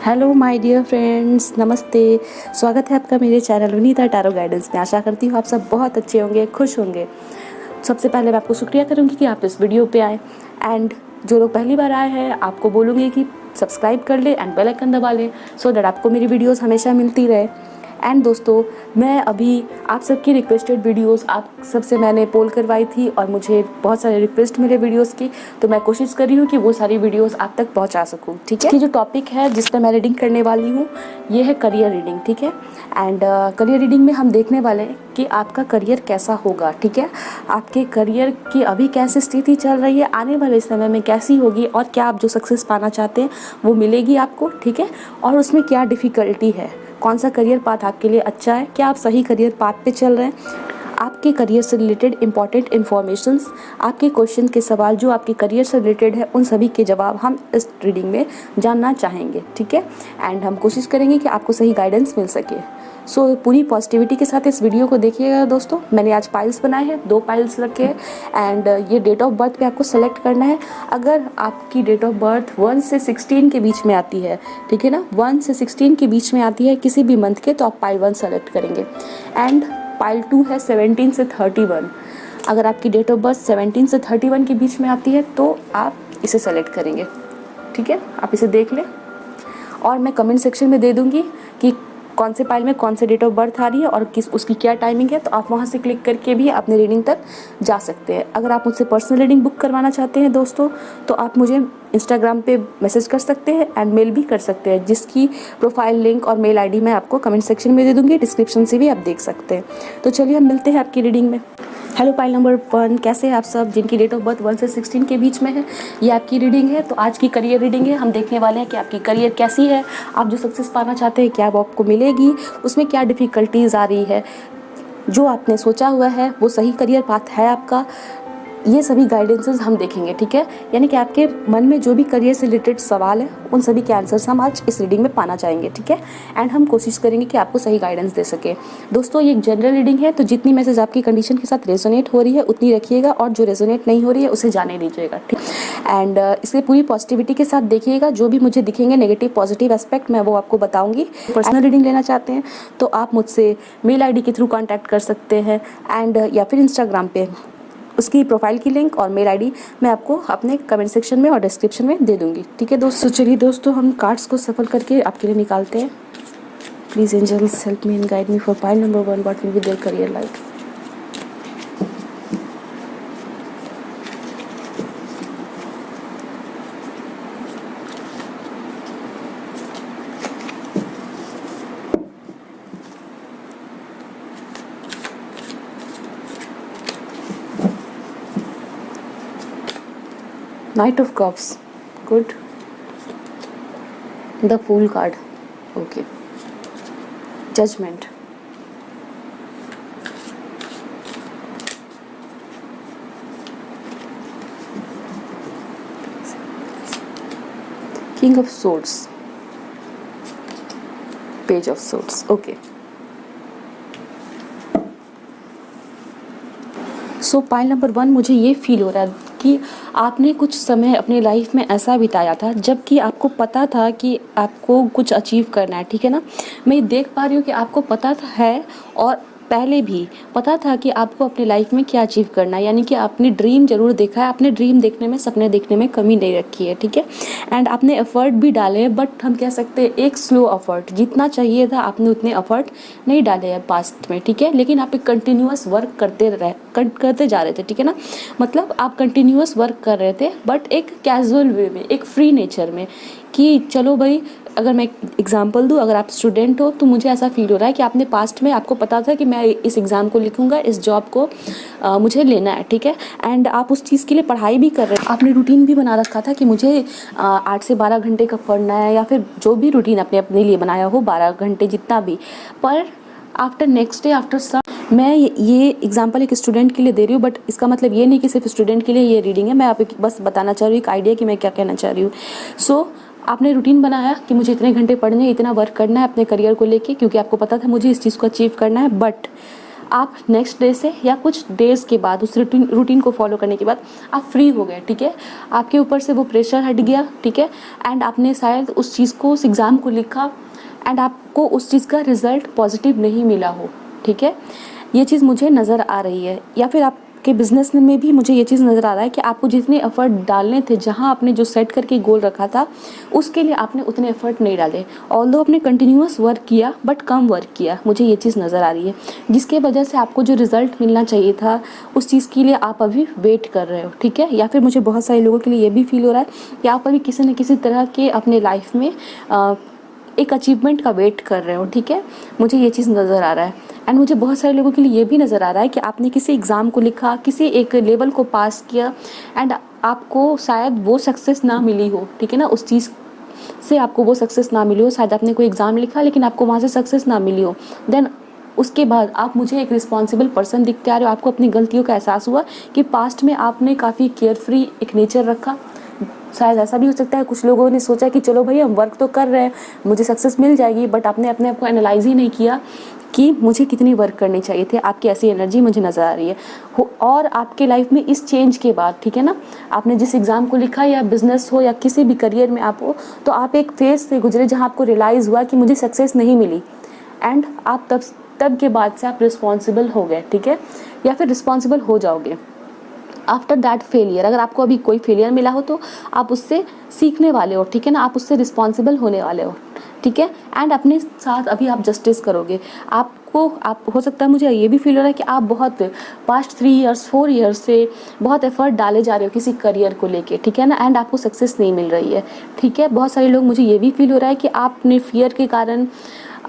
Hello my dear friends, नमस्ते। स्वागत है आपका मेरे चैनल विनीता टैरो गाइडेंस में। आशा करती हूँ आप सब बहुत अच्छे होंगे, खुश होंगे। सबसे पहले मैं आपको शुक्रिया करूँगी कि आप इस वीडियो पे आए। एंड जो लोग पहली बार आए हैं आपको बोलूँगी कि सब्सक्राइब कर ले एंड बेल आइकन दबा लें, सो दैट आपको मेरी वीडियोस हमेशा मिलती रहे। एंड दोस्तों, मैं अभी आप सबकी रिक्वेस्टेड वीडियोस आप सबसे मैंने पोल करवाई थी और मुझे बहुत सारे रिक्वेस्ट मिले वीडियोस की, तो मैं कोशिश कर रही हूँ कि वो सारी वीडियोस आप तक पहुँचा सकूँ। ठीक है, कि जो टॉपिक है जिस पर मैं रीडिंग करने वाली हूँ ये है करियर रीडिंग। ठीक है, एंड करियर रीडिंग में हम देखने वाले हैं कि आपका करियर कैसा होगा। ठीक है, आपके करियर की अभी कैसी स्थिति चल रही है, आने वाले समय में कैसी होगी, और क्या आप जो सक्सेस पाना चाहते हैं वो मिलेगी आपको। ठीक है, और उसमें क्या डिफ़िकल्टी है, कौन सा करियर पाथ आपके लिए अच्छा है, क्या आप सही करियर पाथ पे चल रहे हैं, आपके करियर से रिलेटेड इंपॉर्टेंट इन्फॉर्मेशंस, आपके क्वेश्चन के सवाल जो आपके करियर से रिलेटेड है, उन सभी के जवाब हम इस रीडिंग में जानना चाहेंगे। ठीक है, एंड हम कोशिश करेंगे कि आपको सही गाइडेंस मिल सके। सो पूरी पॉजिटिविटी के साथ इस वीडियो को देखिएगा दोस्तों। मैंने आज पाइल्स बनाए हैं, 2 पाइल्स रखे हैं, एंड ये डेट ऑफ बर्थ पे आपको सेलेक्ट करना है। अगर आपकी डेट ऑफ बर्थ 1 से 16 के बीच में आती है, ठीक है ना, 1 से 16 के बीच में आती है किसी भी मंथ के, तो आप पाइल 1 सेलेक्ट करेंगे। एंड पाइल 2 है 17 से 31। अगर आपकी डेट ऑफ बर्थ 17 से 31 के बीच में आती है तो आप इसे सेलेक्ट करेंगे। ठीक है, आप इसे देख लें और मैं कमेंट सेक्शन में दे दूँगी कि कौन से पाइल में कौन से डेट ऑफ बर्थ आ रही है और किस उसकी क्या टाइमिंग है, तो आप वहाँ से क्लिक करके भी अपने रीडिंग तक जा सकते हैं। अगर आप मुझसे पर्सनल रीडिंग बुक करवाना चाहते हैं दोस्तों, तो आप मुझे इंस्टाग्राम पे मैसेज कर सकते हैं एंड मेल भी कर सकते हैं, जिसकी प्रोफाइल लिंक और मेल आईडी मैं आपको कमेंट सेक्शन में दे दूँगी, डिस्क्रिप्शन से भी आप देख सकते हैं। तो चलिए हम मिलते हैं आपकी रीडिंग में। हेलो पाइल नंबर 1, कैसे हैं आप सब जिनकी डेट ऑफ बर्थ 1 से 16 के बीच में है। ये आपकी रीडिंग है। तो आज की करियर रीडिंग है। हम देखने वाले हैं कि आपकी करियर कैसी है, आप जो सक्सेस पाना चाहते हैं क्या वो आपको मिलेगी, उसमें क्या डिफ़िकल्टीज आ रही है, जो आपने सोचा हुआ है वो सही करियर पाथ है आपका, ये सभी गाइडेंसेस हम देखेंगे। ठीक है, यानी कि आपके मन में जो भी करियर से रिलेटेड सवाल है उन सभी के आंसर्स हम आज इस रीडिंग में पाना चाहेंगे। ठीक है, एंड हम कोशिश करेंगे कि आपको सही गाइडेंस दे सके। दोस्तों, ये एक जनरल रीडिंग है, तो जितनी मैसेज आपकी कंडीशन के साथ रेजोनेट हो रही है उतनी रखिएगा, और जो रेजोनेट नहीं हो रही है उसे जाने दीजिएगा। ठीक, एंड इसलिए पूरी पॉजिटिविटी के साथ देखिएगा। जो भी मुझे दिखेंगे नेगेटिव पॉजिटिव एस्पेक्ट मैं वो आपको बताऊँगी। पर्सनल रीडिंग लेना चाहते हैं तो आप मुझसे मेल आई डी के थ्रू कॉन्टैक्ट कर सकते हैं, एंड या फिर इंस्टाग्राम पे उसकी प्रोफाइल की लिंक और मेल आईडी मैं आपको अपने कमेंट सेक्शन में और डिस्क्रिप्शन में दे दूंगी। ठीक है दोस्तों, चलिए दोस्तों हम कार्ड्स को सफल करके आपके लिए निकालते हैं। Please angels help me and guide me for pile number 1, what will be there career like. Knight of Cups, good. The Fool card, okay. Judgment, King of Swords, Page of Swords, okay. So pile number 1, मुझे ये feel हो रहा है कि आपने कुछ समय अपने लाइफ में ऐसा बिताया था जबकि आपको पता था कि आपको कुछ अचीव करना है। ठीक है ना, मैं ये देख पा रही हूँ कि आपको पता था है, और पहले भी पता था कि आपको अपने लाइफ में क्या अचीव करना है, यानी कि आपने ड्रीम जरूर देखा है, आपने ड्रीम देखने में, सपने देखने में कमी नहीं रखी है। ठीक है, एंड आपने एफर्ट भी डाले हैं, बट हम कह सकते हैं एक स्लो एफर्ट, जितना चाहिए था आपने उतने एफर्ट नहीं डाले हैं पास्ट में। ठीक है, लेकिन आप एक कंटिन्यूअस वर्क करते जा रहे थे। ठीक है ना, मतलब आप कंटिन्यूअस वर्क कर रहे थे, बट एक कैजुअल वे में, एक फ्री नेचर में, कि चलो भाई, अगर मैं एग्जांपल दूँ, अगर आप स्टूडेंट हो तो मुझे ऐसा फील हो रहा है कि आपने पास्ट में आपको पता था कि मैं इस एग्ज़ाम को लिखूंगा, इस जॉब को मुझे लेना है। ठीक है, एंड आप उस चीज़ के लिए पढ़ाई भी कर रहे हैं, आपने रूटीन भी बना रखा था कि मुझे 8 से 12 घंटे का पढ़ना है, या फिर जो भी रूटीन आपने अपने लिए बनाया हो 12 घंटे जितना भी। पर after next day after some, मैं ये एग्जांपल एक स्टूडेंट के लिए दे रही हूँ, बट इसका मतलब ये नहीं कि सिर्फ स्टूडेंट के लिए ये रीडिंग है। मैं आपको बस बताना चाह रही हूँ एक आइडिया कि मैं क्या कहना चाह रही हूँ। सो आपने रूटीन बनाया कि मुझे इतने घंटे पढ़ने हैं, इतना वर्क करना है अपने करियर को लेके, क्योंकि आपको पता था मुझे इस चीज़ को अचीव करना है, बट आप नेक्स्ट डे से या कुछ डेज़ के बाद उस रूटीन को फॉलो करने के बाद आप फ्री हो गए, ठीक है, आपके ऊपर से वो प्रेशर हट गया, ठीक है, एंड आपने शायद उस चीज़ को, उस एग्ज़ाम को लिखा एंड आपको उस चीज़ का रिज़ल्ट पॉजिटिव नहीं मिला हो, ठीक है, ये चीज़ मुझे नज़र आ रही है। या फिर आपके बिज़नेस में भी मुझे ये चीज़ नज़र आ रहा है कि आपको जितने एफ़र्ट डालने थे, जहाँ आपने जो सेट करके गोल रखा था उसके लिए आपने उतने एफ़र्ट नहीं डाले। ऑल्दो आपने कंटिन्यूअस वर्क किया बट कम वर्क किया, मुझे ये चीज़ नज़र आ रही है, जिसके वजह से आपको जो रिज़ल्ट मिलना चाहिए था उस चीज़ के लिए आप अभी वेट कर रहे हो, ठीक है। या फिर मुझे बहुत सारे लोगों के लिए ये भी फील हो रहा है कि आप अभी किसी न किसी तरह के अपने लाइफ में एक अचीवमेंट का वेट कर रहे हो, ठीक है, मुझे ये चीज़ नज़र आ रहा है। एंड मुझे बहुत सारे लोगों के लिए ये भी नज़र आ रहा है कि आपने किसी एग्ज़ाम को लिखा, किसी एक लेवल को पास किया एंड आपको शायद वो सक्सेस ना मिली हो, ठीक है ना, उस चीज़ से आपको वो सक्सेस ना मिली हो, शायद आपने कोई एग्ज़ाम लिखा लेकिन आपको वहाँ से सक्सेस ना मिली हो। देन उसके बाद आप मुझे एक रिस्पॉन्सिबल पर्सन दिखते आ रहे हो, आपको अपनी गलतियों का एहसास हुआ कि पास्ट में आपने काफ़ी केयरफ्री एक नेचर रखा। शायद ऐसा भी हो सकता है कुछ लोगों ने सोचा कि चलो भाई हम वर्क तो कर रहे हैं, मुझे सक्सेस मिल जाएगी, बट आपने अपने आप को एनालाइज ही नहीं किया कि मुझे कितनी वर्क करनी चाहिए थी। आपकी ऐसी एनर्जी मुझे नज़र आ रही है और आपके लाइफ में इस चेंज के बाद, ठीक है ना, आपने जिस एग्ज़ाम को लिखा या बिज़नेस हो या किसी भी करियर में आप हो, तो आप एक फेज से गुजरे जहाँ आपको रियलाइज़ हुआ कि मुझे सक्सेस नहीं मिली एंड आप तब के बाद से आप रिस्पॉन्सिबल हो गए, ठीक है, या फिर रिस्पॉन्सिबल हो जाओगे आफ्टर दैट फेलियर। अगर आपको अभी कोई फेलियर मिला हो तो आप उससे सीखने वाले हो, ठीक है ना, आप उससे रिस्पॉन्सिबल होने वाले हो, ठीक है, एंड अपने साथ अभी आप जस्टिस करोगे। आप हो सकता है मुझे ये भी फील हो रहा है कि आप बहुत पास्ट 3 इयर्स 4 इयर्स से बहुत एफर्ट डाले जा रहे हो किसी करियर को लेके, ठीक है ना, एंड आपको सक्सेस नहीं मिल रही है, ठीक है। बहुत सारे लोग, मुझे ये भी फील हो रहा है कि आपने फियर के कारण,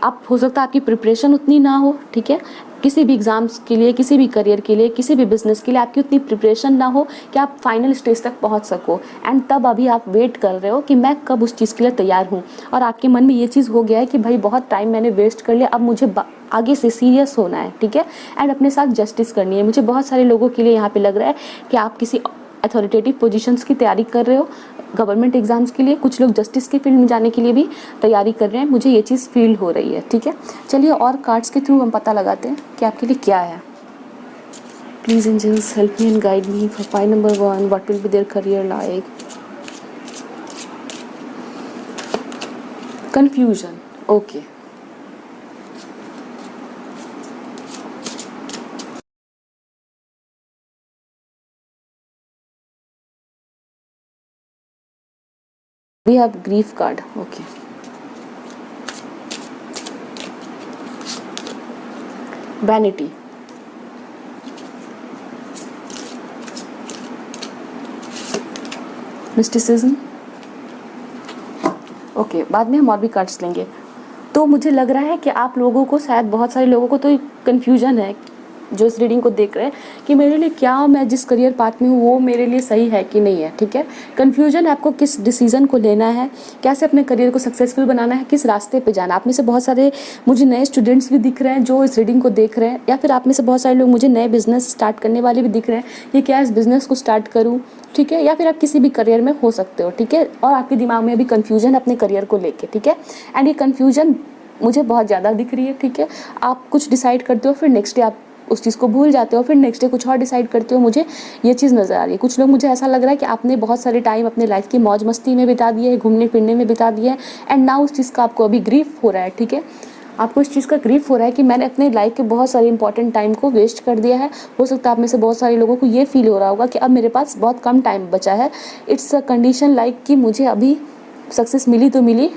आप हो सकता है आपकी प्रिपरेशन उतनी ना हो, ठीक है, किसी भी एग्ज़ाम्स के लिए, किसी भी करियर के लिए, किसी भी बिज़नेस के लिए आपकी उतनी प्रिपरेशन ना हो कि आप फाइनल स्टेज तक पहुंच सको एंड तब अभी आप वेट कर रहे हो कि मैं कब उस चीज़ के लिए तैयार हूं और आपके मन में ये चीज़ हो गया है कि भाई बहुत टाइम मैंने वेस्ट कर लिया, अब मुझे आगे से सीरियस होना है, ठीक है, एंड अपने साथ जस्टिस करनी है। मुझे बहुत सारे लोगों के लिए यहाँ पे लग रहा है कि आप किसी अथॉरिटेटिव पोजीशंस की तैयारी कर रहे हो, गवर्नमेंट एग्जाम्स के लिए, कुछ लोग जस्टिस की फील्ड में जाने के लिए भी तैयारी कर रहे हैं, मुझे ये चीज़ फील हो रही है, ठीक है। चलिए और कार्ड्स के थ्रू हम पता लगाते हैं कि आपके लिए क्या है। Please angels help me and guide me for pile number 1, what will be there career like. Confusion, okay, we have grief card, okay, vanity, mysticism, okay, बाद में हम और भी कार्ड्स लेंगे। तो मुझे लग रहा है कि आप लोगों को, शायद बहुत सारे लोगों को तो कन्फ्यूजन है जो इस रीडिंग को देख रहे हैं कि मेरे लिए क्या, मैं जिस करियर पाथ में हूँ वो मेरे लिए सही है कि नहीं है, ठीक है। कन्फ्यूजन है आपको किस डिसीजन को लेना है, कैसे अपने करियर को सक्सेसफुल बनाना है, किस रास्ते पे जाना है। आप में से बहुत सारे मुझे नए स्टूडेंट्स भी दिख रहे हैं जो इस रीडिंग को देख रहे हैं, या फिर आप में से बहुत सारे लोग मुझे नए बिजनेस स्टार्ट करने वाले भी दिख रहे हैं, ये क्या इस बिज़नेस को स्टार्ट करूँ, ठीक है, या फिर आप किसी भी करियर में हो सकते हो, ठीक है, और आपके दिमाग में अभी कन्फ्यूजन अपने करियर को लेके, ठीक है, एंड ये कन्फ्यूजन मुझे बहुत ज़्यादा दिख रही है, ठीक है। आप कुछ डिसाइड करते हो, फिर नेक्स्ट डे आप उस चीज़ को भूल जाते हो, फिर नेक्स्ट डे कुछ और डिसाइड करते हो, मुझे ये चीज़ नज़र आ रही है। कुछ लोग, मुझे ऐसा लग रहा है कि आपने बहुत सारे टाइम अपने लाइफ की मौज मस्ती में बिता दिए है, घूमने फिरने में बिता दिया है, एंड नाउ उस चीज़ का आपको अभी ग्रीफ हो रहा है, ठीक है, आपको इस चीज़ का ग्रीफ हो रहा है कि मैंने अपने लाइफ के बहुत सारे इंपॉर्टेंट टाइम को वेस्ट कर दिया है। हो सकता है आप में से बहुत सारे लोगों को ये फील हो रहा होगा कि अब मेरे पास बहुत कम टाइम बचा है। इट्स अ कंडीशन लाइक कि मुझे अभी सक्सेस मिली तो मिली,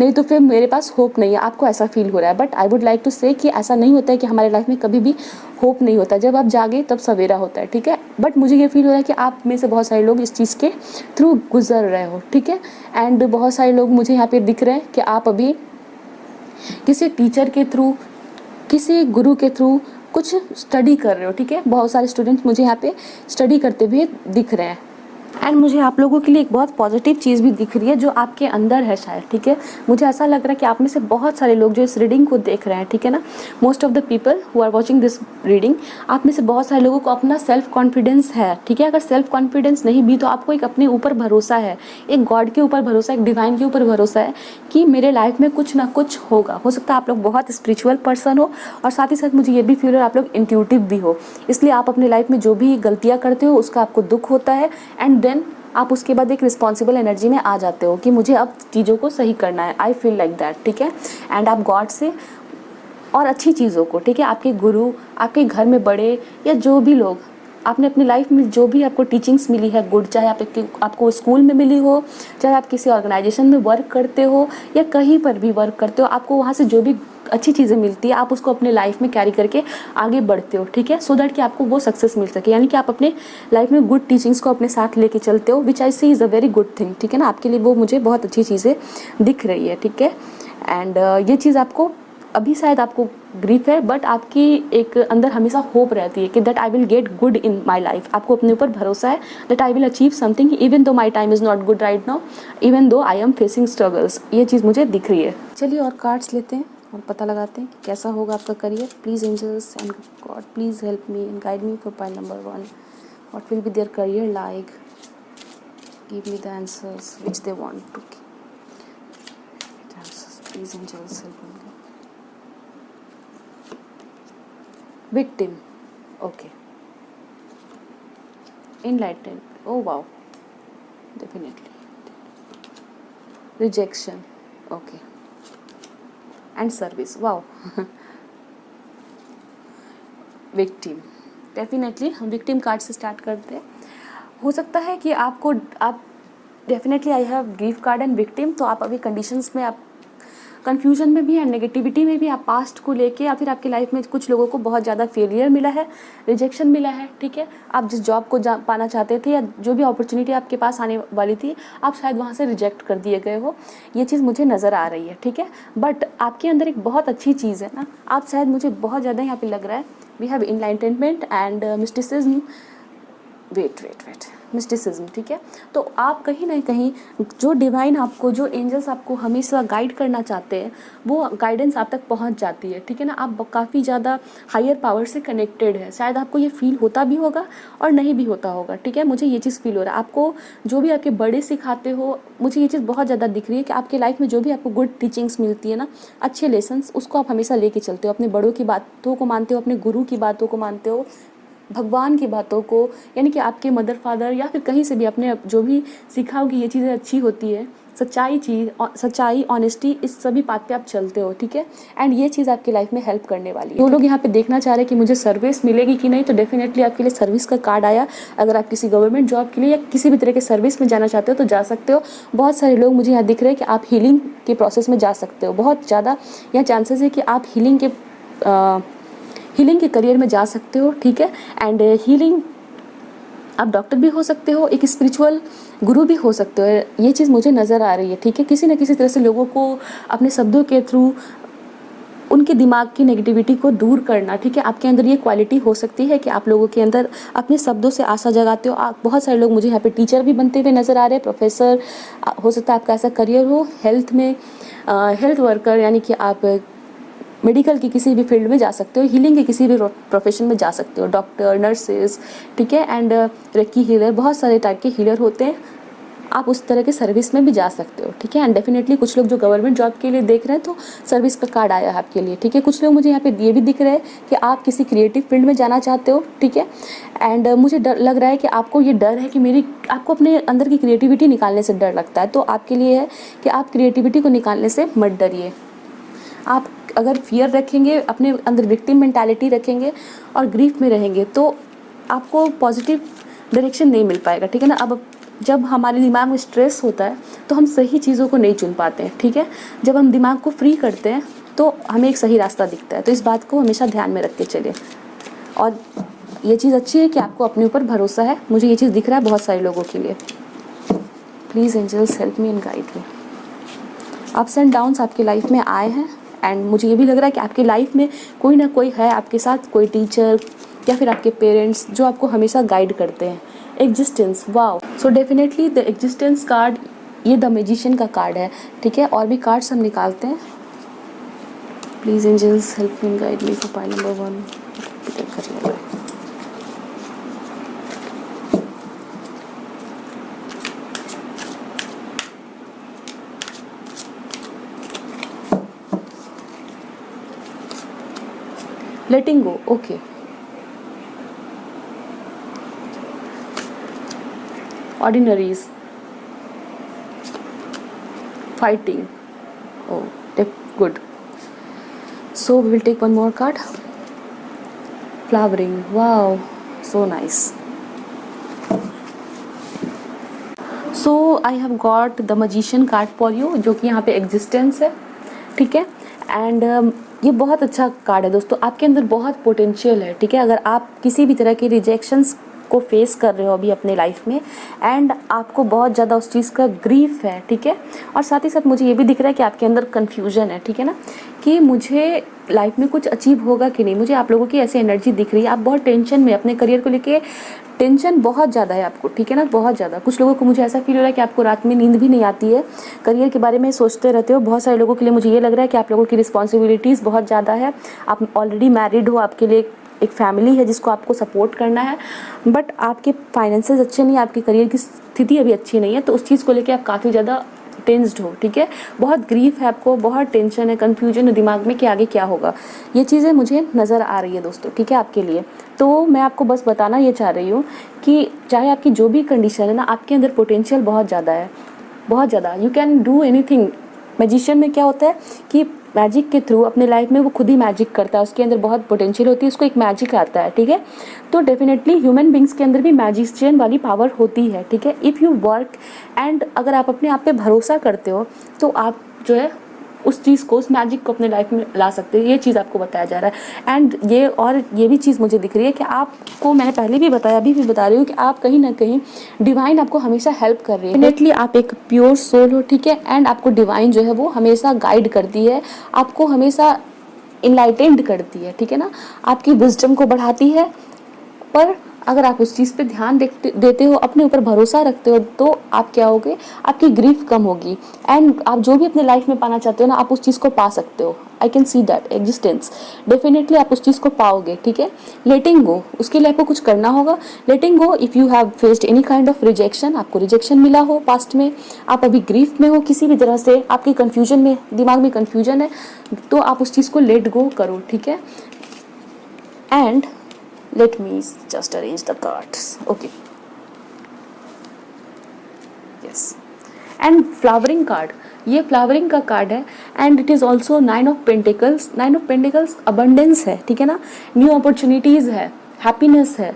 नहीं तो फिर मेरे पास होप नहीं है, आपको ऐसा फील हो रहा है। But I would like to say कि ऐसा नहीं होता है कि हमारे लाइफ में कभी भी होप नहीं होता, जब आप जागे तब सवेरा होता है, ठीक है। बट मुझे ये फील हो रहा है कि आप में से बहुत सारे लोग इस चीज़ के थ्रू गुजर रहे हो, ठीक है, एंड बहुत सारे लोग मुझे यहाँ पे दिख रहे हैं कि आप अभी किसी टीचर के थ्रू, किसी गुरु के थ्रू कुछ स्टडी कर रहे हो, ठीक है। बहुत सारे स्टूडेंट्स मुझे यहाँ पे स्टडी करते हुए दिख रहे हैं एंड मुझे आप लोगों के लिए एक बहुत पॉजिटिव चीज़ भी दिख रही है जो आपके अंदर है शायद, ठीक है। मुझे ऐसा लग रहा है कि आप में से बहुत सारे लोग जो इस रीडिंग को देख रहे हैं, ठीक है ना, most of the people who are watching this reading, आप में से बहुत सारे लोगों को अपना सेल्फ कॉन्फिडेंस है, ठीक है। अगर सेल्फ कॉन्फिडेंस नहीं भी तो आपको एक अपने ऊपर भरोसा है, एक गॉड के ऊपर भरोसा, एक डिवाइन के ऊपर भरोसा है कि मेरे लाइफ में कुछ ना कुछ होगा। हो सकता है आप लोग बहुत स्पिरिचुअल पर्सन हो और साथ ही साथ मुझे ये भी फील हो आप लोग इंट्यूटिव भी हो, इसलिए आप अपने लाइफ में जो भी गलतियाँ करते हो उसका आपको दुख होता है एंड देन आप उसके बाद एक रिस्पॉन्सिबल एनर्जी में आ जाते हो कि मुझे अब चीज़ों को सही करना है। आई फील लाइक दैट, ठीक है। एंड आप गॉड से और अच्छी चीज़ों को, ठीक है, आपके गुरु, आपके घर में बड़े या जो भी लोग आपने अपनी लाइफ में जो भी आपको टीचिंग्स मिली है गुड, चाहे आपको स्कूल में मिली हो, चाहे आप किसी ऑर्गेनाइजेशन में वर्क करते हो या कहीं पर भी वर्क करते हो, आपको वहाँ से जो भी अच्छी चीज़ें मिलती है आप उसको अपने लाइफ में कैरी करके आगे बढ़ते हो, ठीक है, सो दैट कि आपको वो सक्सेस मिल सके। यानी कि आप अपने लाइफ में गुड टीचिंग्स को अपने साथ लेके चलते हो, which I see is a very good thing, ठीक है ना। आपके लिए वो मुझे बहुत अच्छी चीज़ें दिख रही है, ठीक है। एंड ये चीज़ आपको अभी शायद आपको ग्रीफ है बट आपकी एक अंदर हमेशा होप रहती है कि that I will get good in my life. आपको अपने ऊपर भरोसा है that I will achieve something even though my time is not good right now, even though I am facing struggles. ये चीज़ मुझे दिख रही है। चलिए और कार्ड्स लेते हैं और पता लगाते हैं कि कैसा होगा आपका career. Please angels and god please help me and guide me for pile number 1। What will be there career like, give me the answers which they want to give. Please angels help me. Victim, okay. Enlightened, oh wow, definitely. Rejection, okay. And service, wow. Victim, definitely हम victim card से start करते हैं। हो सकता है कि आप definitely I have grief card and victim, तो आप अभी कंडीशंस में आप कन्फ्यूजन में भी है, नेगेटिविटी में भी, आप पास्ट को लेके या फिर आपकी लाइफ में कुछ लोगों को बहुत ज़्यादा फेलियर मिला है, रिजेक्शन मिला है, ठीक है। आप जिस जॉब को पाना चाहते थे या जो भी अपॉर्चुनिटी आपके पास आने वाली थी आप शायद वहाँ से रिजेक्ट कर दिए गए हो, ये चीज़ मुझे नज़र आ रही है, ठीक है। बट आपके अंदर एक बहुत अच्छी चीज़ है ना, आप शायद मुझे बहुत ज़्यादा यहाँ पे लग रहा है we have enlightenment and mysticism, wait mysticism, ठीक है। तो आप कहीं ना कहीं जो डिवाइन आपको, जो एंजल्स आपको हमेशा गाइड करना चाहते हैं वो गाइडेंस आप तक पहुंच जाती है, ठीक है ना। आप काफ़ी ज़्यादा हायर पावर से कनेक्टेड है, शायद आपको ये फील होता भी होगा और नहीं भी होता होगा, ठीक है। मुझे ये चीज़ फील हो रहा है, आपको जो भी आपके बड़े सिखाते हो, मुझे ये चीज़ बहुत ज़्यादा दिख रही है कि आपके लाइफ में जो भी आपको गुड टीचिंग्स मिलती है ना, अच्छे लेसन्स, उसको आप हमेशा लेके चलते हो, अपने बड़ों की बातों को मानते हो, अपने गुरु की बातों को मानते हो, भगवान की बातों को, यानी कि आपके मदर फादर या फिर कहीं से भी अपने जो भी सीखा हो कि ये चीज़ें अच्छी होती है, सच्चाई ऑनेस्टी, इस सभी बात पे आप चलते हो, ठीक है। एंड ये चीज़ आपकी लाइफ में हेल्प करने वाली है। जो लोग यहाँ पे देखना चाह रहे हैं कि मुझे सर्विस मिलेगी कि नहीं, तो डेफिनेटली आपके लिए सर्विस का कार्ड आया। अगर आप किसी गवर्नमेंट जॉब के लिए या किसी भी तरह के सर्विस में जाना चाहते हो तो जा सकते हो। बहुत सारे लोग मुझे यहाँ दिख रहे हैं कि आप हीलिंग के प्रोसेस में जा सकते हो, बहुत ज़्यादा यहाँ चांसेस है कि आप हीलिंग के करियर में जा सकते हो, ठीक है। एंड हीलिंग, आप डॉक्टर भी हो सकते हो, एक स्पिरिचुअल गुरु भी हो सकते हो, ये चीज़ मुझे नज़र आ रही है, ठीक है। किसी न किसी तरह से लोगों को अपने शब्दों के थ्रू उनके दिमाग की नेगेटिविटी को दूर करना, ठीक है। आपके अंदर ये क्वालिटी हो सकती है कि आप लोगों के अंदर अपने शब्दों से आशा जगाते हो। आप बहुत सारे लोग मुझे यहाँ पे टीचर भी बनते हुए नज़र आ रहे हैं, प्रोफेसर, हो सकता है आपका ऐसा करियर हो। हेल्थ में हेल्थ वर्कर, यानी कि आप मेडिकल की किसी भी फील्ड में जा सकते हो, हीलिंग के किसी भी प्रोफेशन में जा सकते हो, डॉक्टर, नर्सेज, ठीक है। एंड रेकी हीलर, बहुत सारे टाइप के हीलर होते हैं, आप उस तरह के सर्विस में भी जा सकते हो, ठीक है। एंड डेफिनेटली कुछ लोग जो गवर्नमेंट जॉब के लिए देख रहे हैं तो सर्विस का कार्ड आया है आपके लिए, ठीक है। कुछ लोग मुझे यहाँ पे ये भी दिख रहे हैं कि आप किसी क्रिएटिव फील्ड में जाना चाहते हो, ठीक है। एंड मुझे डर लग रहा है कि आपको ये डर है कि आपको अपने अंदर की क्रिएटिविटी निकालने से डर लगता है, तो आपके लिए है कि आप क्रिएटिविटी को निकालने से मत डरिए। आप अगर फियर रखेंगे, अपने अंदर विक्टिम मेंटालिटी रखेंगे और ग्रीफ में रहेंगे तो आपको पॉजिटिव डायरेक्शन नहीं मिल पाएगा, ठीक है ना। अब जब हमारे दिमाग में स्ट्रेस होता है तो हम सही चीज़ों को नहीं चुन पाते हैं, ठीक है। जब हम दिमाग को फ्री करते हैं तो हमें एक सही रास्ता दिखता है, तो इस बात को हमेशा ध्यान में रख के चलिए। और ये चीज़ अच्छी है कि आपको अपने ऊपर भरोसा है, मुझे ये चीज़ दिख रहा है बहुत सारे लोगों के लिए। Please angels help me and guide me. Ups and downs आपकी लाइफ में आए हैं एंड मुझे ये भी लग रहा है कि आपकी लाइफ में कोई ना कोई है आपके साथ, कोई टीचर या फिर आपके पेरेंट्स जो आपको हमेशा गाइड करते हैं, existence, wow. So definitely the existence card, ये द मैजिशियन का कार्ड है, ठीक है। और भी कार्ड्स हम निकालते हैं। Please angels help me guide me for pile number 1। Letting go, okay. Ordinaries, fighting, oh good. So we will take one more card. Flowering, wow, so nice. So I have got the magician card for you, जो कि यहाँ पे existence है, ठीक है। And ये बहुत अच्छा कार्ड है दोस्तों, आपके अंदर बहुत पोटेंशियल है, ठीक है। अगर आप किसी भी तरह की रिजेक्शंस को फेस कर रहे हो अभी अपने लाइफ में, एंड आपको बहुत ज़्यादा उस चीज़ का ग्रीफ है, ठीक है। और साथ ही साथ मुझे ये भी दिख रहा है कि आपके अंदर कन्फ्यूजन है, ठीक है ना, कि मुझे लाइफ में कुछ अचीव होगा कि नहीं। मुझे आप लोगों की ऐसी एनर्जी दिख रही है, आप बहुत टेंशन में, अपने करियर को लेके टेंशन बहुत ज़्यादा है आपको, ठीक है ना, बहुत ज़्यादा। कुछ लोगों को मुझे ऐसा फील हो रहा है कि आपको रात में नींद भी नहीं आती है, करियर के बारे में सोचते रहते हो। बहुत सारे लोगों के लिए मुझे ये लग रहा है कि आप लोगों की रिस्पॉन्सिबिलिटीज़ बहुत ज़्यादा है, आप ऑलरेडी मैरिड हो, आपके लिए एक फैमिली है जिसको आपको सपोर्ट करना है, बट आपके फाइनेंसेस अच्छे नहीं है, आपकी करियर की स्थिति अभी अच्छी नहीं है, तो उस चीज़ को लेके आप काफ़ी ज़्यादा टेंस्ड हो, ठीक है। बहुत ग्रीफ है आपको, बहुत टेंशन है, कन्फ्यूजन है दिमाग में कि आगे क्या होगा। ये चीज़ें मुझे नज़र आ रही है दोस्तों, ठीक है, आपके लिए। तो मैं आपको बस बताना ये चाह रही हूँ कि चाहे आपकी जो भी कंडीशन है ना, आपके अंदर पोटेंशियल बहुत ज़्यादा है, बहुत ज़्यादा। You can do anything. Magician में क्या होता है कि मैजिक के थ्रू अपने लाइफ में वो खुद ही मैजिक करता है, उसके अंदर बहुत पोटेंशियल होती है, उसको एक मैजिक आता है, ठीक है। तो डेफिनेटली ह्यूमन बींग्स के अंदर भी मैजिशियन वाली पावर होती है, ठीक है, इफ़ यू वर्क एंड अगर आप अपने आप पे भरोसा करते हो तो आप जो है उस चीज़ को, उस मैजिक को अपने लाइफ में ला सकते हैं। ये चीज़ आपको बताया जा रहा है। एंड ये भी चीज़ मुझे दिख रही है कि आपको, मैंने पहले भी बताया, अभी भी बता रही हूँ कि आप कहीं ना कहीं डिवाइन आपको हमेशा हेल्प कर रही है। डेफिनेटली आप एक प्योर सोल हो, ठीक है, एंड आपको डिवाइन जो है वो हमेशा गाइड करती है, आपको हमेशा इनलाइटेंड करती है, ठीक है ना, आपकी विजडम को बढ़ाती है। पर अगर आप उस चीज़ पे ध्यान देते हो, अपने ऊपर भरोसा रखते हो, तो आप क्या होगे, आपकी ग्रीफ कम होगी, एंड आप जो भी अपने लाइफ में पाना चाहते हो ना, आप उस चीज़ को पा सकते हो। आई can see that existence, definitely आप उस चीज़ को पाओगे, ठीक है। लेटिंग गो, उसके लिए आपको कुछ करना होगा। Letting go, if you have faced any kind of rejection, आपको रिजेक्शन मिला हो पास्ट में, आप अभी ग्रीफ में हो किसी भी तरह से, आपकी कन्फ्यूजन में, दिमाग में कन्फ्यूजन है, तो आप उस चीज़ को लेट गो करो, ठीक है। And let me just arrange the cards, okay, yes, and flowering card, ये फ्लावरिंग का कार्ड है, and it is also 9 of pentacles. 9 of pentacles abundance है, ठीक है ना, न्यू अपॉर्चुनिटीज़ है, हैप्पीनेस है,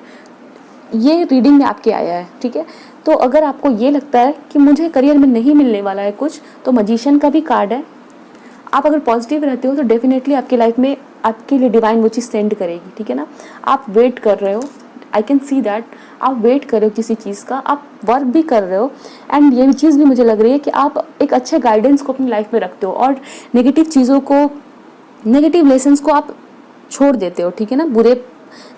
ये रीडिंग में आपके आया है, ठीक है। तो अगर आपको ये लगता है कि मुझे करियर में नहीं मिलने वाला है कुछ, तो मैजिशियन का भी कार्ड है। आप अगर पॉजिटिव रहते हो तो डेफिनेटली आपकी लाइफ में आपके लिए डिवाइन वो चीज़ सेंड करेगी, ठीक है ना। आप वेट कर रहे हो, आई कैन सी दैट, आप वेट कर रहे हो किसी चीज़ का, आप वर्क भी कर रहे हो, एंड ये चीज़ भी मुझे लग रही है कि आप एक अच्छे गाइडेंस को अपनी लाइफ में रखते हो, और नेगेटिव चीज़ों को, नेगेटिव लेसन्स को आप छोड़ देते हो, ठीक है ना। बुरे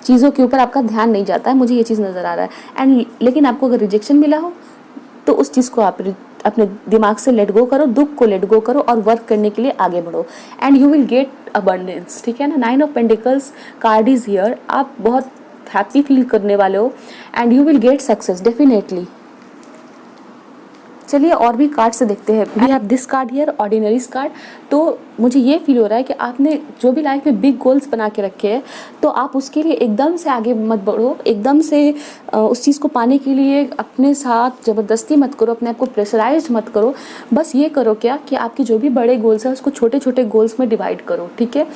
चीज़ों के ऊपर आपका ध्यान नहीं जाता है, मुझे ये चीज़ नज़र आ रहा है। एंड लेकिन आपको अगर रिजेक्शन मिला हो तो उस चीज़ को आप अपने दिमाग से लेट गो करो, दुख को लेट गो करो, और वर्क करने के लिए आगे बढ़ो, and you will get abundance, ठीक है ना। 9 of pentacles card is here, आप बहुत हैप्पी फील करने वाले हो, and you will get success definitely. चलिए और भी कार्ड से देखते हैं। We have this card here, ordinaries card. तो मुझे ये फील हो रहा है कि आपने जो भी लाइफ में बिग गोल्स बना के रखे हैं, तो आप उसके लिए एकदम से आगे मत बढ़ो, एकदम से उस चीज़ को पाने के लिए अपने साथ ज़बरदस्ती मत करो, अपने आप को प्रेशराइज मत करो। बस ये करो क्या कि आपके जो भी बड़े गोल्स हैं उसको छोटे छोटे गोल्स में डिवाइड करो, ठीक है।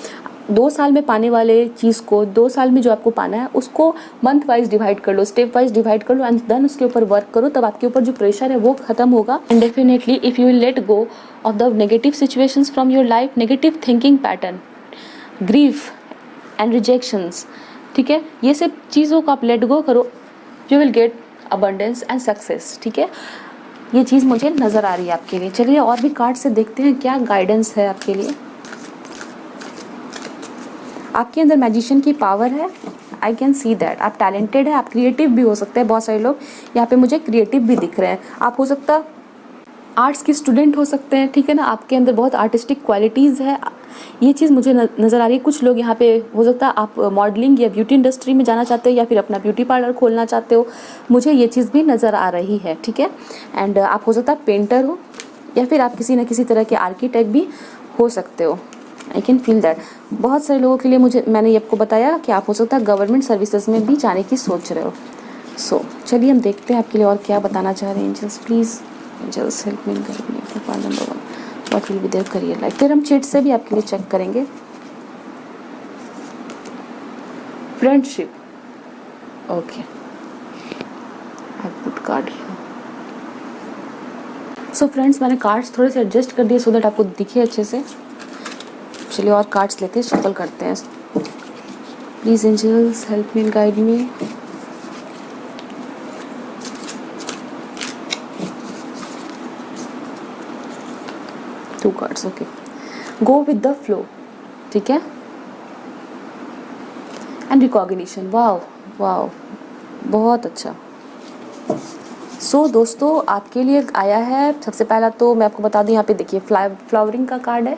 2 साल में पाने वाले चीज़ को, 2 साल में जो आपको पाना है उसको मंथ वाइज डिवाइड कर लो, स्टेप वाइज डिवाइड कर लो, एंड देन उसके ऊपर वर्क करो, तब आपके ऊपर जो प्रेशर है वो खत्म होगा। And definitely if you will let go of the negative situations from your life, negative thinking pattern, grief and rejections, ठीक है, ये सब चीज़ों को आप लेट गो करो, you will get abundance and success, ठीक है। ये चीज़ मुझे नज़र आ रही है आपके लिए। चलिए और भी कार्ड से देखते हैं क्या गाइडेंस है आपके लिए। आपके अंदर मैजिशियन की पावर है, आई कैन सी दैट आप टैलेंटेड है, आप क्रिएटिव भी हो सकते हैं। बहुत सारे लोग यहाँ पे मुझे क्रिएटिव भी दिख रहे हैं। आप हो सकता आर्ट्स के स्टूडेंट हो सकते हैं, ठीक है ना, आपके अंदर बहुत आर्टिस्टिक क्वालिटीज़ है, ये चीज़ मुझे नज़र आ रही है। कुछ लोग यहाँ पे हो सकता है आप मॉडलिंग या ब्यूटी इंडस्ट्री में जाना चाहते हो या फिर अपना ब्यूटी पार्लर खोलना चाहते हो, मुझे ये चीज़ भी नज़र आ रही है, ठीक है। एंड आप हो सकता है पेंटर हो या फिर आप किसी न किसी तरह के आर्किटेक्ट भी हो सकते हो। I can feel that. बहुत सारे लोगों के लिए मैंने ये आपको बताया कि आप हो सकता है गवर्नमेंट सर्विसेज में भी जाने की सोच रहे हो। सो चलिए हम देखते हैं आपके लिए और क्या बताना चाह रहे हैं। Angels please, angels help me guide me for part number 1, what will be there career life. फिर हम चिट से भी आपके लिए चेक करेंगे। Friendship, okay, I put card here. So friends, मैंने कार्ड्स थोड़े से एडजस्ट कर दिए सो दैट आपको दिखे अच्छे से। चलिए और कार्ड्स लेते हैं, शफल करते हैं। Please angels help me guide me. Two cards, okay. Go with the flow, ठीक है। एंड रिकॉग्निशन, वाओ वाओ, बहुत अच्छा। सो दोस्तों, आपके लिए आया है, सबसे पहला तो मैं आपको बता दूं, यहाँ पे देखिए फ्लावरिंग का कार्ड है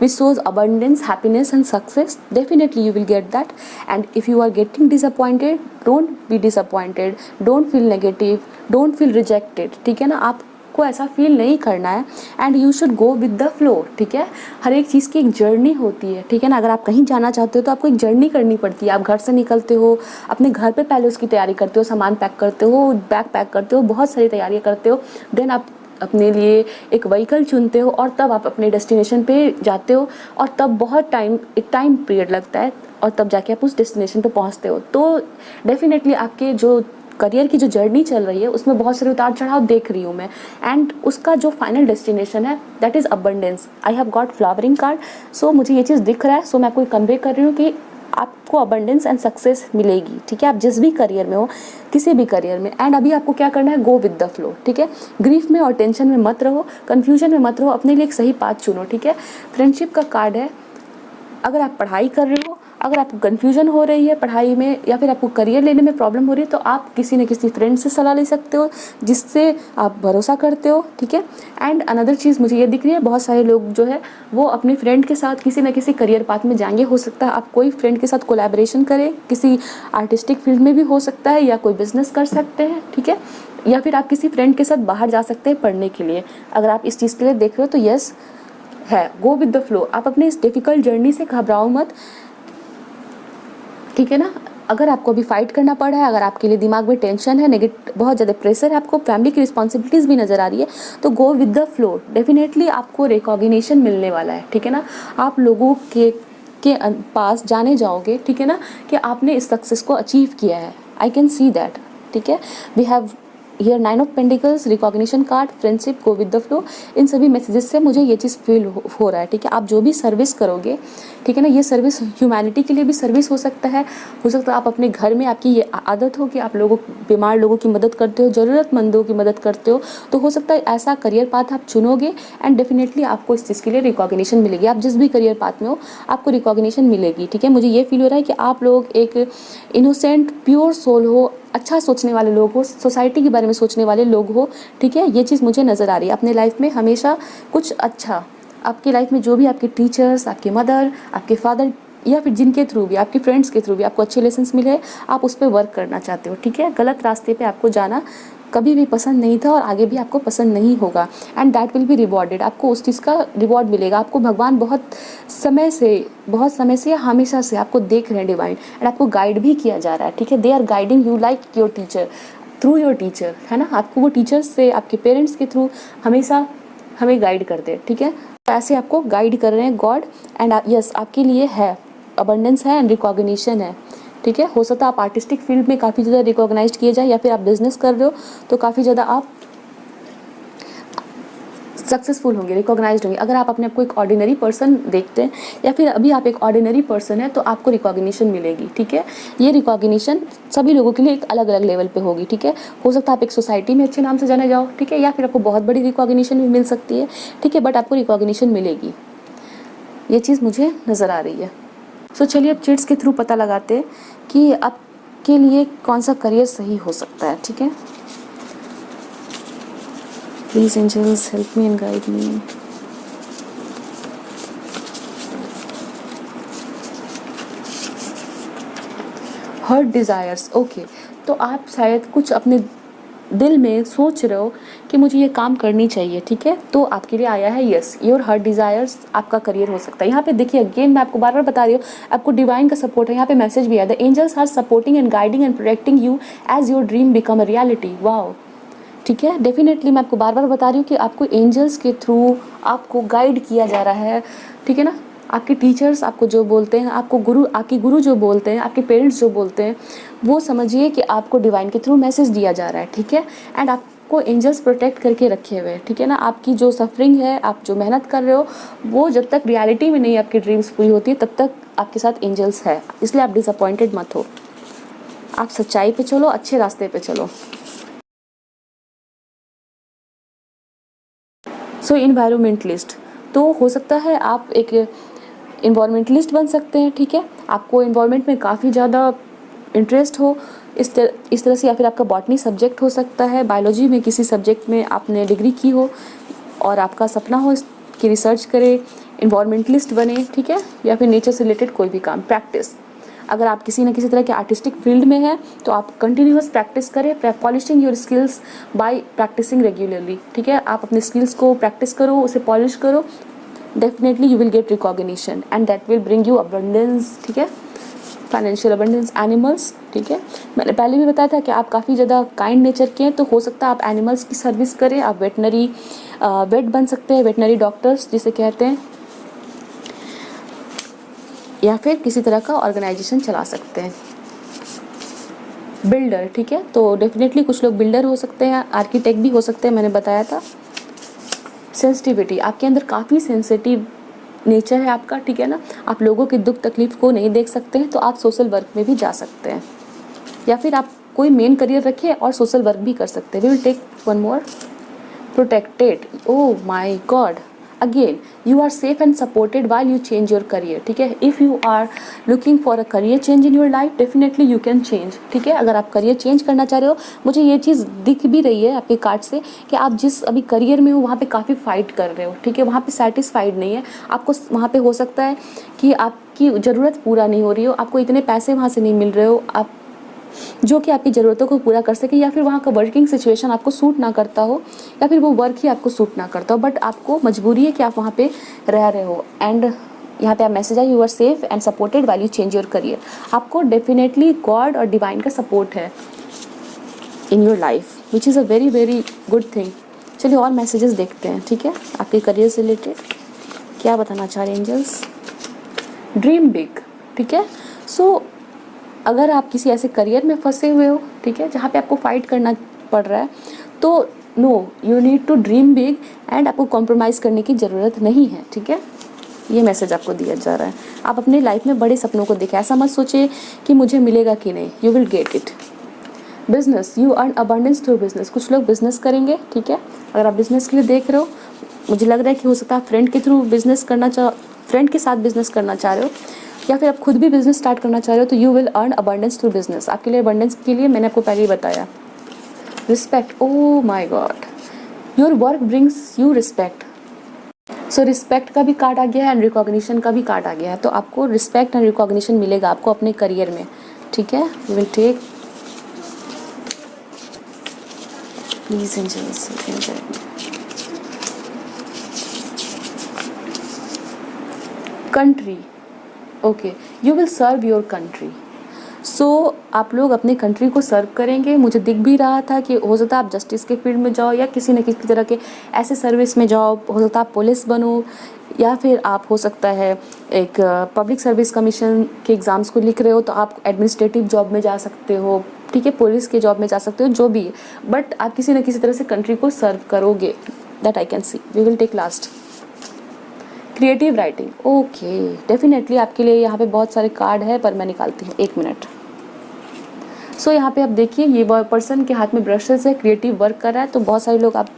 which shows abundance, happiness and success. Definitely you will get that. And if you are getting disappointed, don't be disappointed, don't feel negative, don't feel rejected, ठीक है ना। आपको ऐसा फील नहीं करना है and you should go with the flow, ठीक है। हर एक चीज़ की एक जर्नी होती है, ठीक है ना। अगर आप कहीं जाना चाहते हो तो आपको एक जर्नी करनी पड़ती है। आप घर से निकलते हो, अपने घर पे पहले उसकी तैयारी करते हो, सामान पैक करते हो, बैग पैक करते हो, बहुत सारी तैयारियां करते हो, देन आप अपने लिए एक व्हीकल चुनते हो और तब आप अपने डेस्टिनेशन पे जाते हो और तब बहुत एक टाइम पीरियड लगता है और तब जाके आप उस डेस्टिनेशन पे पहुंचते हो। तो डेफिनेटली आपके जो करियर की जो जर्नी चल रही है उसमें बहुत सारे उतार चढ़ाव देख रही हूँ मैं, एंड उसका जो फाइनल डेस्टिनेशन है that is abundance. I have got flowering card, so मुझे ये चीज़ दिख रहा है। सो मैं आपको कन्वे कर रही हूँ कि आपको अबंडेंस एंड सक्सेस मिलेगी, ठीक है। आप जिस भी करियर में हो, किसी भी करियर में, एंड अभी आपको क्या करना है, गो विद द फ्लो, ठीक है। ग्रीफ में और टेंशन में मत रहो, कन्फ्यूजन में मत रहो, अपने लिए एक सही पाथ चुनो, ठीक है। फ्रेंडशिप का कार्ड है। अगर आप पढ़ाई कर रहे हो, अगर आपको कन्फ्यूजन हो रही है पढ़ाई में या फिर आपको करियर लेने में प्रॉब्लम हो रही है, तो आप किसी न किसी फ्रेंड से सलाह ले सकते हो जिससे आप भरोसा करते हो, ठीक है। एंड अनदर चीज़ मुझे ये दिख रही है, बहुत सारे लोग जो है वो अपने फ्रेंड के साथ किसी न किसी करियर पाथ में जाएंगे। हो सकता है आप कोई फ्रेंड के साथ कोलैबोरेशन करें, किसी आर्टिस्टिक फील्ड में भी हो सकता है, या कोई बिजनेस कर सकते हैं, ठीक है। या फिर आप किसी फ्रेंड के साथ बाहर जा सकते हैं पढ़ने के लिए। अगर आप इस चीज़ के लिए देख रहे हो तो यस है, गो विद द फ्लो। आप अपने इस डिफ़िकल्ट जर्नी से घबराओ मत, ठीक है ना। अगर आपको अभी फाइट करना पड़ रहा है, अगर आपके लिए दिमाग में टेंशन है, बहुत ज़्यादा प्रेशर है, आपको फैमिली की रिस्पॉन्सिबिलिटीज़ भी नज़र आ रही है, तो गो विद द फ्लो। डेफिनेटली आपको रिकॉग्निशन मिलने वाला है, ठीक है ना। आप लोगों के पास जाने जाओगे, ठीक है ना, कि आपने इस सक्सेस को अचीव किया है। आई कैन सी दैट, ठीक है। We have here 9 of pentacles, recognition card, friendship, go with the flow. इन सभी मैसेजेस से मुझे ये चीज़ फील हो रहा है, ठीक है। आप जो भी सर्विस करोगे, ठीक है ना, ये सर्विस ह्यूमैनिटी के लिए भी सर्विस हो सकता है आप अपने घर में, आपकी ये आदत हो कि आप बीमार लोगों की मदद करते हो, ज़रूरतमंदों की मदद करते हो, तो हो सकता है ऐसा करियर पाथ आप चुनोगे एंड डेफिनेटली आपको इस चीज़ के लिए रिकॉग्निशन मिलेगी। आप जिस भी करियर पाथ में हो आपको रिकॉग्निशन मिलेगी, ठीक है। मुझे ये फील हो रहा है कि आप लोग एक इनोसेंट प्योर सोल हो, अच्छा सोचने वाले लोग हो, सोसाइटी के बारे में सोचने वाले लोग हो, ठीक है। ये चीज़ मुझे नज़र आ रही है। अपने लाइफ में हमेशा कुछ अच्छा, आपकी लाइफ में जो भी आपके टीचर्स, आपके मदर, आपके फादर या फिर जिनके थ्रू भी, आपके फ्रेंड्स के थ्रू भी आपको अच्छे लेसन्स मिले, आप उस पर वर्क करना चाहते हो, ठीक है। गलत रास्ते पे आपको जाना कभी भी पसंद नहीं था और आगे भी आपको पसंद नहीं होगा, and that will be rewarded. आपको उस चीज़ का रिवॉर्ड मिलेगा। आपको भगवान बहुत समय से या हमेशा से आपको देख रहे हैं डिवाइन, एंड आपको गाइड भी किया जा रहा है, ठीक है। They are guiding you like your teacher, through your teacher, है ना। आपको वो टीचर्स से, आपके पेरेंट्स के थ्रू हमेशा हमें गाइड करते हैं, ठीक है। ऐसे आपको गाइड कर रहे हैं गॉड, एंड यस आपके लिए है अबंडेंस है एंड रिकॉग्निशन है, ठीक है। हो सकता है आप आर्टिस्टिक फील्ड में काफ़ी ज़्यादा रिकॉग्नाइज्ड किए जाए, या फिर आप बिजनेस कर रहे हो तो काफ़ी ज़्यादा आप सक्सेसफुल होंगे, रिकॉग्नाइज्ड होंगे। अगर आप अपने आप को एक ऑर्डिनरी पर्सन देखते हैं या फिर अभी आप एक ऑर्डिनरी पर्सन है, तो आपको रिकॉग्निशन मिलेगी, ठीक है। ये रिकॉग्निशन सभी लोगों के लिए एक अलग अलग लेवल पे होगी, ठीक है। हो सकता है आप एक सोसाइटी में अच्छे नाम से जाने जाओ, ठीक है, या फिर आपको बहुत बड़ी रिकॉग्निशन भी मिल सकती है, ठीक है, बट आपको रिकॉग्निशन मिलेगी। ये चीज़ मुझे नज़र आ रही है। सो चलिए अब चिट्स के थ्रू पता लगाते हैं कि आपके लिए कौन सा करियर सही हो सकता है। ठीक है, please angels help me and guide me. Heart desires, okay, तो आप शायद कुछ अपने दिल में सोच रहे हो कि मुझे ये काम करनी चाहिए। ठीक है, तो आपके लिए आया है यस, योर हर्ट डिज़ायर्स आपका करियर हो सकता है। यहाँ पे देखिए अगेन मैं आपको बार बार बता रही हूँ, आपको डिवाइन का सपोर्ट है। यहाँ पे मैसेज भी आया, the angels are supporting and guiding and protecting you as your dream become a reality. Wow, ठीक है, डेफिनेटली मैं आपको बार बार बता रही हूँ कि आपको एंजल्स के थ्रू आपको गाइड किया जा रहा है। ठीक है ना, आपके टीचर्स आपको जो बोलते हैं, आपको गुरु, आपके गुरु जो बोलते हैं, आपके पेरेंट्स जो बोलते हैं, वो समझिए कि आपको डिवाइन के थ्रू मैसेज दिया जा रहा है। ठीक है, एंड आपको एंजल्स प्रोटेक्ट करके रखे हुए हैं। ठीक है ना, आपकी जो सफरिंग है, आप जो मेहनत कर रहे हो, वो जब तक रियलिटी में नहीं आपकी ड्रीम्स पूरी होती है तब तक आपके साथ एंजल्स है। इसलिए आप डिसअपॉइंटेड मत हो, आप सच्चाई पे चलो, अच्छे रास्ते पे चलो। सो इन्वायरमेंटलिस्ट, तो हो सकता है आप एक इन्वायरमेंटलिस्ट बन सकते हैं। ठीक है, आपको इन्वायरमेंट में काफ़ी ज़्यादा इंटरेस्ट हो इस तरह से, या फिर आपका बॉटनी सब्जेक्ट हो सकता है, बायोलॉजी में किसी सब्जेक्ट में आपने डिग्री की हो और आपका सपना हो कि रिसर्च करें, इन्वायरमेंटलिस्ट बने। ठीक है, या फिर नेचर से रिलेटेड कोई भी काम, प्रैक्टिस, अगर आप किसी न किसी तरह के आर्टिस्टिक फील्ड में हैं तो आप कंटिन्यूअस प्रैक्टिस करें, polishing your skills by practicing regularly. ठीक है, आप अपने स्किल्स को प्रैक्टिस करो, उसे पॉलिश करो, definitely you will gate recognition and that will bring you abundance. ठीक है, फाइनेंशियल अबंडेंस। एनिमल्स, ठीक है, मैंने पहले भी बताया था कि आप काफ़ी ज़्यादा काइंड नेचर के हैं, तो हो सकता है आप एनिमल्स की सर्विस करें, आप वेटनरी वेट बन सकते हैं, वेटनरी डॉक्टर्स जिसे कहते हैं, या फिर किसी तरह का ऑर्गेनाइजेशन चला सकते हैं। बिल्डर, ठीक है, तो डेफिनेटली कुछ लोग बिल्डर हो सकते हैं, आर्किटेक्ट भी हो सकते हैं, मैंने बताया था। सेंसिटिविटी, आपके अंदर काफ़ी सेंसिटिव नेचर है आपका। ठीक है ना, आप लोगों की दुख तकलीफ को नहीं देख सकते हैं, तो आप सोशल वर्क में भी जा सकते हैं, या फिर आप कोई मेन करियर रखिए और सोशल वर्क भी कर सकते हैं। We will take one more, protected, oh my god, again you are safe and supported while you change your career. ठीक है, if you are looking for a career change in your life, definitely you can change. ठीक है, अगर आप career change करना चाह रहे हो, मुझे ये चीज़ दिख भी रही है आपके कार्ड से कि आप जिस अभी करियर में हो वहाँ पे काफ़ी फाइट कर रहे हो। ठीक है, वहाँ पे सेटिस्फाइड नहीं है आपको, वहाँ पे हो सकता है कि आपकी ज़रूरत पूरा नहीं हो रही हो, आपको इतने पैसे वहाँ से नहीं मिल रहे हो आप जो कि आपकी ज़रूरतों को पूरा कर सके, या फिर वहाँ का वर्किंग सिचुएशन आपको सूट ना करता हो, या फिर वो वर्क ही आपको सूट ना करता हो, बट आपको मजबूरी है कि आप वहाँ पे रह रहे हो। एंड यहाँ पे आप मैसेज है, you are safe and supported while you change your career. आपको डेफिनेटली गॉड और डिवाइन का सपोर्ट है in your life, which is a very very good thing. चलिए और मैसेजेस देखते हैं। ठीक है, आपके करियर से रिलेटेड क्या बताना चाह रहे हैं एंजल्स। ड्रीम बिग, ठीक है, सो अगर आप किसी ऐसे करियर में फंसे हुए हो, ठीक है, जहाँ पे आपको फाइट करना पड़ रहा है, तो no, you need to dream big and आपको कॉम्प्रोमाइज़ करने की ज़रूरत नहीं है। ठीक है, ये मैसेज आपको दिया जा रहा है। आप अपने लाइफ में बड़े सपनों को देखें, ऐसा मत सोचिए कि मुझे मिलेगा कि नहीं, you will get it. Business, you earn abundance through business, कुछ लोग बिजनेस करेंगे। ठीक है, अगर आप बिजनेस के लिए देख रहे हो, मुझे लग रहा है कि हो सकता है फ्रेंड के थ्रू बिजनेस करना फ्रेंड के साथ बिजनेस करना चाह रहे हो, या फिर आप खुद भी बिजनेस स्टार्ट करना चाह रहे हो, तो you will earn abundance through business. आपके लिए अबंडेंस के लिए मैंने आपको पहले ही बताया। Respect, oh my God, your work brings you respect. So respect का भी कार्ड आ गया है एंड रिकॉग्निशन का भी कार्ड आ गया है, तो आपको रिस्पेक्ट एंड रिकॉग्निशन मिलेगा आपको अपने करियर में। ठीक है, we will take, please angels, country, okay, you will serve your country. So आप लोग अपने कंट्री को सर्व करेंगे। मुझे दिख भी रहा था कि हो सकता है आप जस्टिस के फील्ड में जाओ, या किसी न किसी तरह के ऐसे सर्विस में जाओ, हो सकता है आप पुलिस बनो, या फिर आप हो सकता है एक पब्लिक सर्विस कमीशन के एग्ज़ाम्स को लिख रहे हो, तो आप एडमिनिस्ट्रेटिव जॉब में जा सकते हो। ठीक है, पुलिस के जॉब में जा सकते हो, जो भी, बट आप किसी न किसी तरह से कंट्री को सर्व करोगे, that I can see. We will take last, creative writing, okay, definitely आपके लिए यहाँ पे बहुत सारे कार्ड है, पर मैं निकालती हूँ, एक मिनट। सो यहाँ पे आप देखिए, ये पर्सन के हाथ में ब्रशेस है, क्रिएटिव वर्क कर रहा है, तो बहुत सारे लोग आप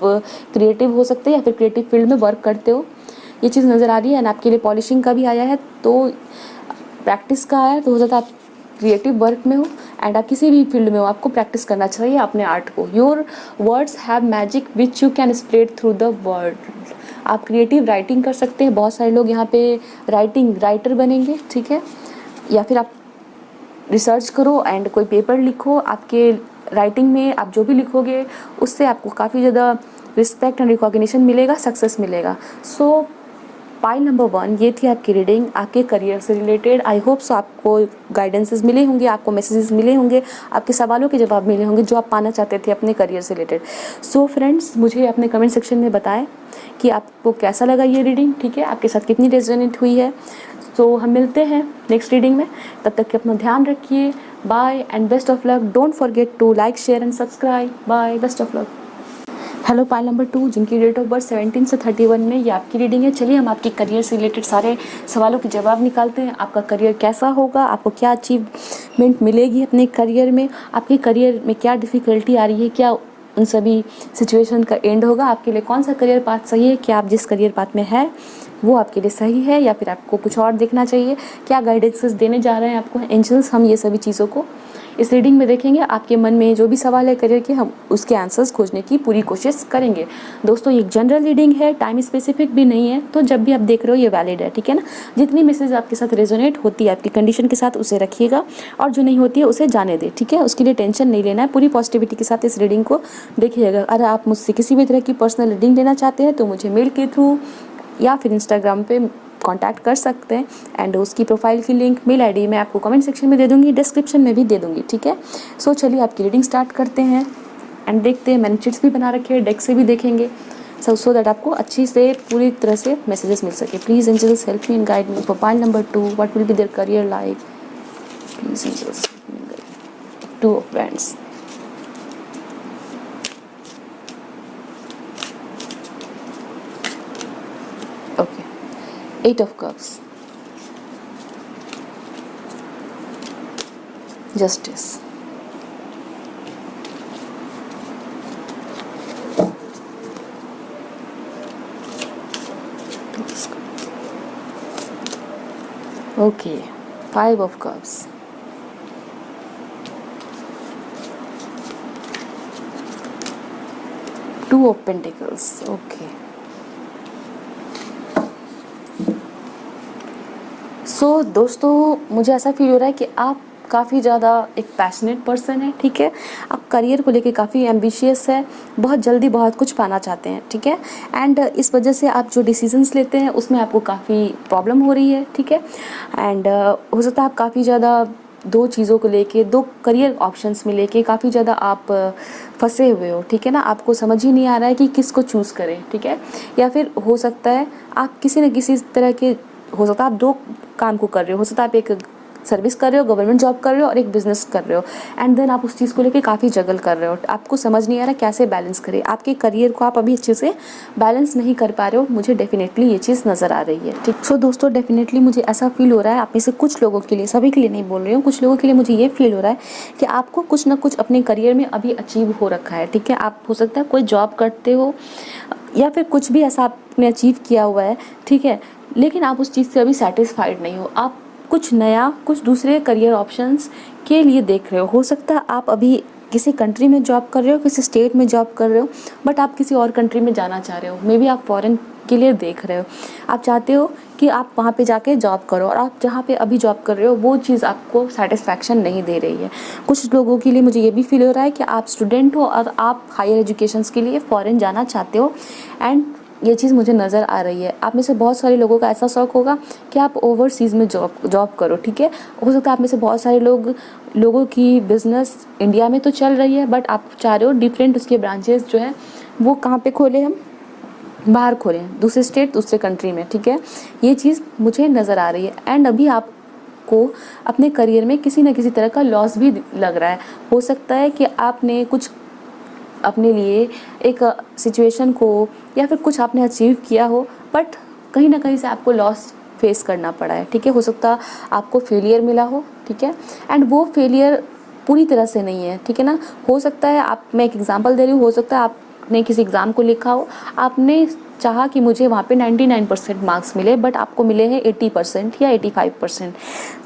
क्रिएटिव हो सकते हैं या फिर क्रिएटिव फील्ड में वर्क करते हो, ये चीज़ नज़र आ रही है। एंड आपके लिए पॉलिशिंग का भी आया है, तो प्रैक्टिस का है तो हो सकता है आप क्रिएटिव वर्क में हो एंड आप किसी भी फील्ड में हो, आपको प्रैक्टिस करना चाहिए अपने आर्ट को। Your words have magic which you can spread through the world. आप क्रिएटिव राइटिंग कर सकते हैं, बहुत सारे लोग यहाँ पे राइटर बनेंगे, ठीक है। या फिर आप रिसर्च करो एंड कोई पेपर लिखो, आपके राइटिंग में आप जो भी लिखोगे उससे आपको काफ़ी ज़्यादा रिस्पेक्ट एंड रिकॉग्निशन मिलेगा, सक्सेस मिलेगा। सो पाइल नंबर 1 ये थी आपकी रीडिंग आपके करियर से रिलेटेड। आई होप सो आपको गाइडेंसेस मिले होंगे, आपको मैसेजेस मिले होंगे, आपके सवालों के जवाब मिले होंगे जो आप पाना चाहते थे अपने करियर से रिलेटेड। सो फ्रेंड्स, मुझे अपने कमेंट सेक्शन में बताएं कि आपको कैसा लगा ये रीडिंग, ठीक है, आपके साथ कितनी रेजोनेट हुई है। सो हम मिलते हैं नेक्स्ट रीडिंग में, तब तक के अपना ध्यान रखिए। Bye and best of luck. Don't forget to like, share and subscribe. Bye, best of luck. Hello pile number 2 जिनकी डेट ऑफ बर्थ 17 से 31 में, ये आपकी रीडिंग है। चलिए हम आपके करियर से रिलेटेड सारे सवालों के जवाब निकालते हैं। आपका करियर कैसा होगा, आपको क्या अचीवमेंट मिलेगी अपने करियर में, आपके करियर में क्या डिफ़िकल्टी आ रही है, क्या उन सभी सिचुएशन का एंड होगा, आपके लिए कौन सा करियर पाथ सही है, क्या आप जिस करियर पाथ में है वो आपके लिए सही है या फिर आपको कुछ और देखना चाहिए, क्या गाइडेंसेस देने जा रहे हैं आपको एंजल्स। हम ये सभी चीज़ों को इस रीडिंग में देखेंगे। आपके मन में जो भी सवाल है करियर के, हम उसके आंसर्स खोजने की पूरी कोशिश करेंगे। दोस्तों ये एक जनरल रीडिंग है, टाइम स्पेसिफिक भी नहीं है, तो जब भी आप देख रहे हो ये वैलिड है, ठीक है ना। जितनी मैसेज आपके साथ रेजोनेट होती है आपकी कंडीशन के साथ उसे रखिएगा और जो नहीं होती है उसे जाने दें, ठीक है। उसके लिए टेंशन नहीं लेना है, पूरी पॉजिटिविटी के साथ इस रीडिंग को देखिएगा। अगर आप मुझसे किसी भी तरह की पर्सनल रीडिंग लेना चाहते हैं तो मुझे मेल के थ्रू या फिर इंस्टाग्राम पे कांटेक्ट कर सकते हैं एंड उसकी प्रोफाइल की लिंक, मेल आईडी मैं आपको कमेंट सेक्शन में दे दूँगी, डिस्क्रिप्शन में भी दे दूँगी, ठीक है। सो चलिए आपकी रीडिंग स्टार्ट करते हैं एंड देखते हैं। मैंने चिट्स भी बना रखे हैं, डेक से भी देखेंगे सो दैट आपको अच्छी से पूरी तरह से मैसेजेस मिल सके। Please angels help me and guide me for pile number 2 what will be there career like. Please angels 2 of friends. Okay, 8 of cups, justice, okay, 5 of cups, 2 of pentacles, okay. सो दोस्तों मुझे ऐसा feel हो रहा है कि आप काफ़ी ज़्यादा एक पैशनेट पर्सन है, ठीक है। आप करियर को लेके काफ़ी एम्बिशियस है, बहुत जल्दी बहुत कुछ पाना चाहते हैं, ठीक है। एंड इस वजह से आप जो डिसीजंस लेते हैं उसमें आपको काफ़ी प्रॉब्लम हो रही है, ठीक है। एंड हो सकता है आप काफ़ी ज़्यादा 2 चीज़ों को लेके, 2 करियर ऑप्शंस में लेके काफ़ी ज़्यादा आप फंसे हुए हो, ठीक है ना। आपको समझ ही नहीं आ रहा है कि किसको चूज़ करें, ठीक है। या फिर हो सकता है आप किसी न किसी तरह के, हो सकता है आप 2 काम को कर रहे हो सकता है आप एक सर्विस कर रहे हो, गवर्नमेंट जॉब कर रहे हो और एक बिजनेस कर रहे हो एंड देन आप उस चीज़ को लेके काफ़ी जगल कर रहे हो, आपको समझ नहीं आ रहा कैसे बैलेंस करें। आपके करियर को आप अभी अच्छे से बैलेंस नहीं कर पा रहे हो, मुझे डेफिनेटली ये चीज़ नज़र आ रही है, ठीक। सो दोस्तों डेफिनेटली मुझे ऐसा फील हो रहा है, आप में से कुछ लोगों के लिए, सभी के लिए नहीं बोल रही हूँ, कुछ लोगों के लिए मुझे ये फील हो रहा है कि आपको कुछ ना कुछ अपने करियर में अभी अचीव हो रखा है, ठीक है। आप हो सकता है कोई जॉब करते हो या फिर कुछ भी ऐसा आपने अचीव किया हुआ है, ठीक है, लेकिन आप उस चीज़ से अभी सेटिस्फाइड नहीं हो। आप कुछ नया, कुछ दूसरे करियर ऑप्शंस के लिए देख रहे हो सकता है आप अभी किसी कंट्री में जॉब कर रहे हो, किसी स्टेट में जॉब कर रहे हो, बट आप किसी और कंट्री में जाना चाह रहे हो, मे बी आप फॉरेन के लिए देख रहे हो। आप चाहते हो कि आप वहाँ पे जाके जॉब करो और आप जहाँ पे अभी जॉब कर रहे हो वो चीज़ आपको सेटिस्फैक्शन नहीं दे रही है। कुछ लोगों के लिए मुझे ये भी फील हो रहा है कि आप स्टूडेंट हो और आप हायर एजुकेशंस के लिए फ़ॉरेन जाना चाहते हो एंड ये चीज़ मुझे नज़र आ रही है। आप में से बहुत सारे लोगों का ऐसा शौक होगा कि आप ओवरसीज़ में जॉब करो, ठीक है। हो सकता है आप में से बहुत सारे लोगों की बिज़नेस इंडिया में तो चल रही है बट आप चाह रहे हो डिफरेंट उसके ब्रांचेस जो है वो कहाँ पे खोले, हम बाहर खोलें, दूसरे स्टेट, दूसरे कंट्री में, ठीक है। ये चीज़ मुझे नज़र आ रही है एंड अभी आपको अपने करियर में किसी न किसी तरह का लॉस भी लग रहा है। हो सकता है कि आपने कुछ अपने लिए एक सिचुएशन को या फिर कुछ आपने अचीव किया हो बट कहीं ना कहीं से आपको लॉस फेस करना पड़ा है, ठीक है। हो सकता है आपको फेलियर मिला हो, ठीक है, एंड वो फेलियर पूरी तरह से नहीं है, ठीक है ना। हो सकता है आप, मैं एक एग्जांपल दे रही हूँ, हो सकता है आप आपने किसी एग्ज़ाम को लिखा हो, आपने चाहा कि मुझे वहाँ पे 99% मार्क्स मिले, बट आपको मिले हैं 80% या 85%,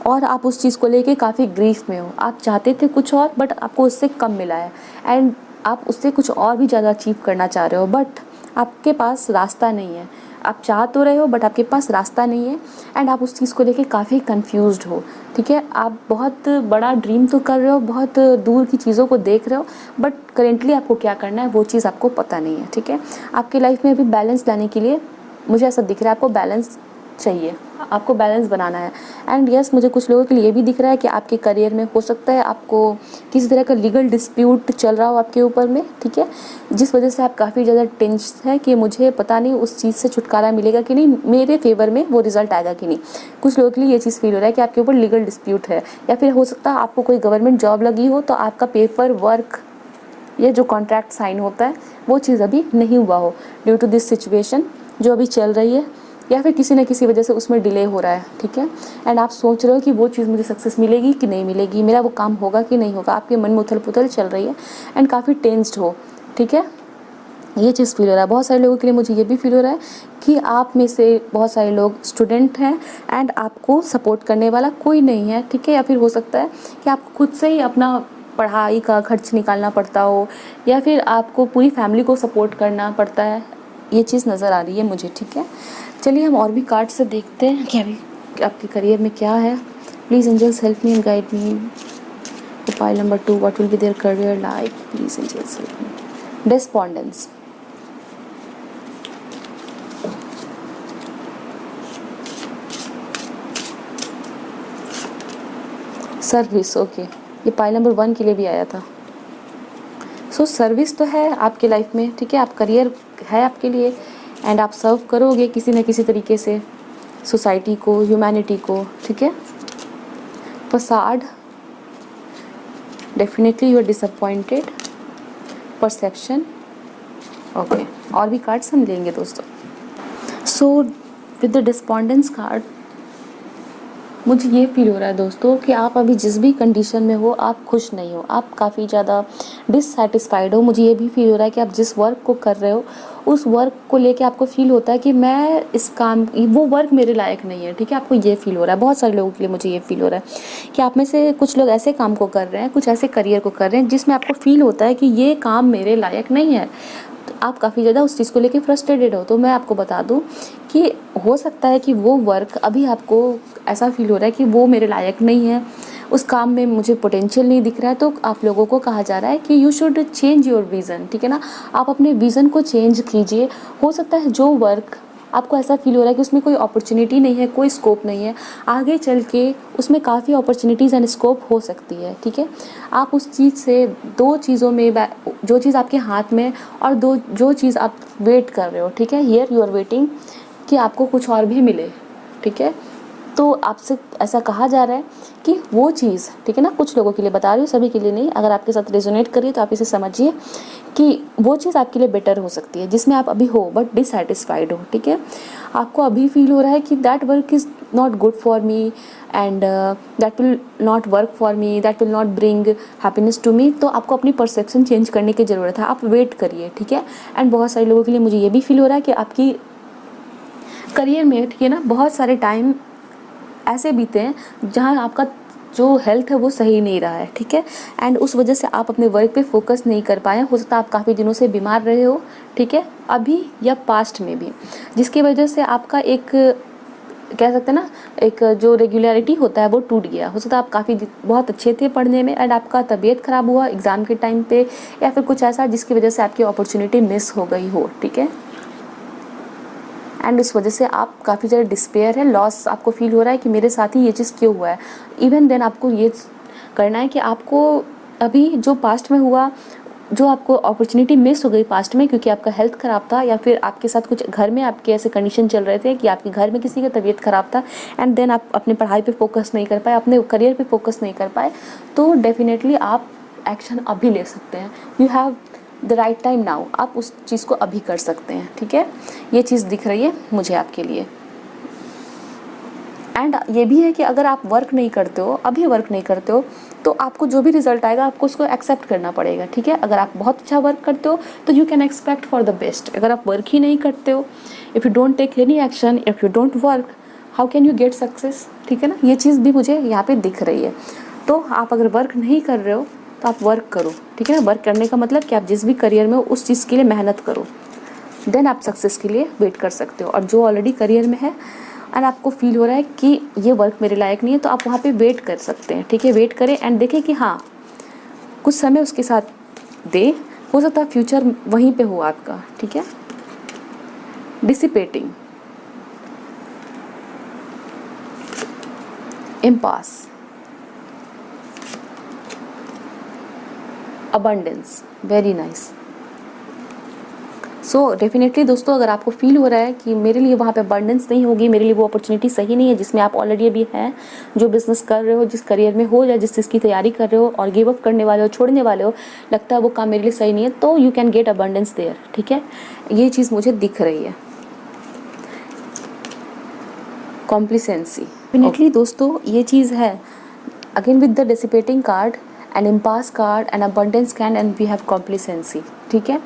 और आप उस चीज़ को लेके काफ़ी ग्रीफ में हो। आप चाहते थे कुछ और, बट आपको उससे कम मिला है, एंड आप उससे कुछ और भी ज़्यादा अचीव करना चाह रहे हो, बट आपके पास रास्ता नहीं है। आप चाह तो रहे हो, बट आपके पास रास्ता नहीं है, एंड आप उस चीज़ को लेके काफ़ी कंफ्यूज्ड हो। ठीक है, आप बहुत बड़ा ड्रीम तो कर रहे हो, बहुत दूर की चीज़ों को देख रहे हो, बट करेंटली आपको क्या करना है वो चीज़ आपको पता नहीं है। ठीक है, आपकी लाइफ में अभी बैलेंस लाने के लिए मुझे ऐसा दिख रहा है आपको बैलेंस चाहिए, आपको बैलेंस बनाना है। एंड यस, मुझे कुछ लोगों के लिए भी दिख रहा है कि आपके करियर में हो सकता है आपको किसी तरह का लीगल डिस्प्यूट चल रहा हो आपके ऊपर में। ठीक है, जिस वजह से आप काफ़ी ज़्यादा टेंस है कि मुझे पता नहीं उस चीज़ से छुटकारा मिलेगा कि नहीं, मेरे फेवर में वो रिजल्ट आएगा कि नहीं। कुछ लोगों के लिए ये चीज़ फील हो रहा है कि आपके ऊपर लीगल डिस्प्यूट है, या फिर हो सकता है आपको कोई गवर्नमेंट जॉब लगी हो तो आपका पेपर वर्क, ये जो कॉन्ट्रैक्ट साइन होता है वो चीज़ अभी नहीं हुआ हो ड्यू टू दिस सिचुएशन जो अभी चल रही है, या फिर किसी न किसी वजह से उसमें डिले हो रहा है। ठीक है, एंड आप सोच रहे हो कि वो चीज़ मुझे सक्सेस मिलेगी कि नहीं मिलेगी, मेरा वो काम होगा कि नहीं होगा, आपके मन में उथल पुथल चल रही है एंड काफ़ी टेंस्ड हो। ठीक है, ये चीज़ फील हो रहा है। बहुत सारे लोगों के लिए मुझे ये भी फील हो रहा है कि आप में से बहुत सारे लोग स्टूडेंट हैं एंड आपको सपोर्ट करने वाला कोई नहीं है। ठीक है, या फिर हो सकता है कि आपको खुद से ही अपना पढ़ाई का खर्च निकालना पड़ता हो, या फिर आपको पूरी फैमिली को सपोर्ट करना पड़ता है। ये चीज़ नज़र आ रही है मुझे। ठीक है, चलिए हम और भी कार्ड से देखते हैं कि अभी आपके करियर में क्या है। Please angels help me and guide me. Pile number 2, what will be there career like, please angels help me. Despondence, service, okay, ये पाइल नंबर 1 के लिए भी आया था। सो सर्विस तो है आपके लाइफ में। ठीक है, आप करियर है आपके लिए एंड आप सर्व करोगे किसी न किसी तरीके से सोसाइटी को, ह्यूमैनिटी को। ठीक है, facade, definitely you are disappointed, perception, okay, और भी कार्ड्स हम लेंगे दोस्तों। So with the despondence card मुझे ये फील हो रहा है दोस्तों कि आप अभी जिस भी कंडीशन में हो आप खुश नहीं हो, आप काफ़ी ज़्यादा डिससैटिस्फाइड हो। मुझे ये भी फील हो रहा है कि आप जिस वर्क को कर रहे हो उस वर्क को लेके आपको फील होता है कि मैं इस काम, वो वर्क मेरे लायक नहीं है। ठीक है, आपको ये फील हो रहा है। बहुत सारे लोगों के लिए मुझे ये फील हो रहा है कि आप में से कुछ लोग ऐसे काम को कर रहे हैं, कुछ ऐसे करियर को कर रहे हैं जिसमें आपको फील होता है कि ये काम मेरे लायक नहीं है। तो आप काफ़ी ज़्यादा उस चीज़ को लेके फ्रस्ट्रेटेड हो। तो मैं आपको बता दूं कि हो सकता है कि वो वर्क अभी आपको ऐसा फील हो रहा है कि वो मेरे लायक नहीं है, उस काम में मुझे पोटेंशियल नहीं दिख रहा है। तो आप लोगों को कहा जा रहा है कि you should change your vision. ठीक है ना, आप अपने विज़न को चेंज कीजिए। हो सकता है जो वर्क आपको ऐसा फील हो रहा है कि उसमें कोई अपॉर्चुनिटी नहीं है, कोई स्कोप नहीं है, आगे चल के उसमें काफ़ी अपॉर्चुनिटीज़ एंड स्कोप हो सकती है। ठीक है, आप उस चीज़ से, दो चीज़ों में, जो चीज़ आपके हाथ में और जो चीज़ आप वेट कर रहे हो, ठीक है, हियर यू आर वेटिंग कि आपको कुछ और भी मिले। ठीक है, तो आपसे ऐसा कहा जा रहा है कि वो चीज़, ठीक है ना, कुछ लोगों के लिए बता रही हूँ, सभी के लिए नहीं। अगर आपके साथ रेजोनेट करिए तो आप इसे समझिए कि वो चीज़ आपके लिए बेटर हो सकती है जिसमें आप अभी हो बट डिससैटिस्फाइड हो। ठीक है, आपको अभी फील हो रहा है कि that work is not good for me and that will not work for me, that will not bring happiness to me. तो आपको अपनी परसेप्शन चेंज करने की ज़रूरत है, आप वेट करिए। ठीक है, एंड बहुत सारे लोगों के लिए मुझे ये भी फील हो रहा है कि आपकी करियर में, ठीक है ना, बहुत सारे टाइम ऐसे बीते हैं जहाँ आपका जो हेल्थ है वो सही नहीं रहा है। ठीक है, एंड उस वजह से आप अपने वर्क पे फोकस नहीं कर पाए। हो सकता है आप काफ़ी दिनों से बीमार रहे हो, ठीक है, अभी या पास्ट में भी, जिसकी वजह से आपका एक, कह सकते हैं ना, एक जो रेगुलरिटी होता है वो टूट गया। हो सकता है आप काफ़ी बहुत अच्छे थे पढ़ने में एंड आपका तबीयत ख़राब हुआ एग्ज़ाम के टाइम पे, या फिर कुछ ऐसा जिसकी वजह से आपकी अपॉर्चुनिटी मिस हो गई हो। ठीक है, एंड उस वजह से आप काफ़ी ज़्यादा डिस्पेयर है, लॉस आपको फील हो रहा है कि मेरे साथ ही ये चीज़ क्यों हुआ है। इवन देन आपको ये करना है कि आपको अभी जो पास्ट में हुआ, जो आपको अपॉर्चुनिटी मिस हो गई पास्ट में क्योंकि आपका हेल्थ ख़राब था, या फिर आपके साथ कुछ घर में आपके ऐसे कंडीशन चल रहे थे कि आपके घर में किसी का तबीयत ख़राब था एंड देन आप अपनी पढ़ाई पे फोकस नहीं कर पाए, अपने करियर पे फोकस नहीं कर पाए, तो डेफिनेटली आप एक्शन अभी ले सकते हैं। You have the right time now, आप उस चीज़ को अभी कर सकते हैं। ठीक है, ये चीज़ दिख रही है मुझे आपके लिए। एंड ये भी है कि अगर आप वर्क नहीं करते हो, अभी वर्क नहीं करते हो, तो आपको जो भी रिजल्ट आएगा आपको उसको एक्सेप्ट करना पड़ेगा, ठीक है। अगर आप बहुत अच्छा वर्क करते हो तो you can expect for the best. अगर आप वर्क ही नहीं करते हो, if you don't take any action, if you don't work, how can you get success, ठीक है ना। ये चीज़ भी मुझे यहाँ पे दिख रही है। तो आप अगर वर्क नहीं कर रहे हो तो आप वर्क करो, ठीक है ना। वर्क करने का मतलब कि आप जिस भी करियर में हो उस चीज़ के लिए मेहनत करो, देन आप सक्सेस के लिए वेट कर सकते हो। और जो ऑलरेडी करियर में है एंड आपको फील हो रहा है कि ये वर्क मेरे लायक नहीं है, तो आप वहाँ पे वेट कर सकते हैं, ठीक है। वेट करें एंड देखें कि हाँ कुछ समय उसके साथ दे, हो सकता है फ्यूचर वहीं पे हो आपका, ठीक है। Dissipating, impasse, abundance, very nice. So definitely दोस्तों, अगर आपको फील हो रहा है कि मेरे लिए वहाँ पे अबंडेंस नहीं होगी, मेरे लिए वो अपॉर्चुनिटी सही नहीं है जिसमें आप ऑलरेडी अभी हैं, जो बिज़नेस कर रहे हो, जिस करियर में हो या जिस चीज़ की तैयारी कर रहे हो और गिव अप करने वाले हो, छोड़ने वाले हो, लगता है वो काम मेरे लिए सही नहीं है, तो you can get abundance there, ठीक है। ये चीज़ मुझे दिख रही है। कॉम्प्लिसेंसी, डेफिनेटली दोस्तों ये चीज़ है। Again with the dissipating card, an impasse card, an abundance card, and we have complacency, ठीक है।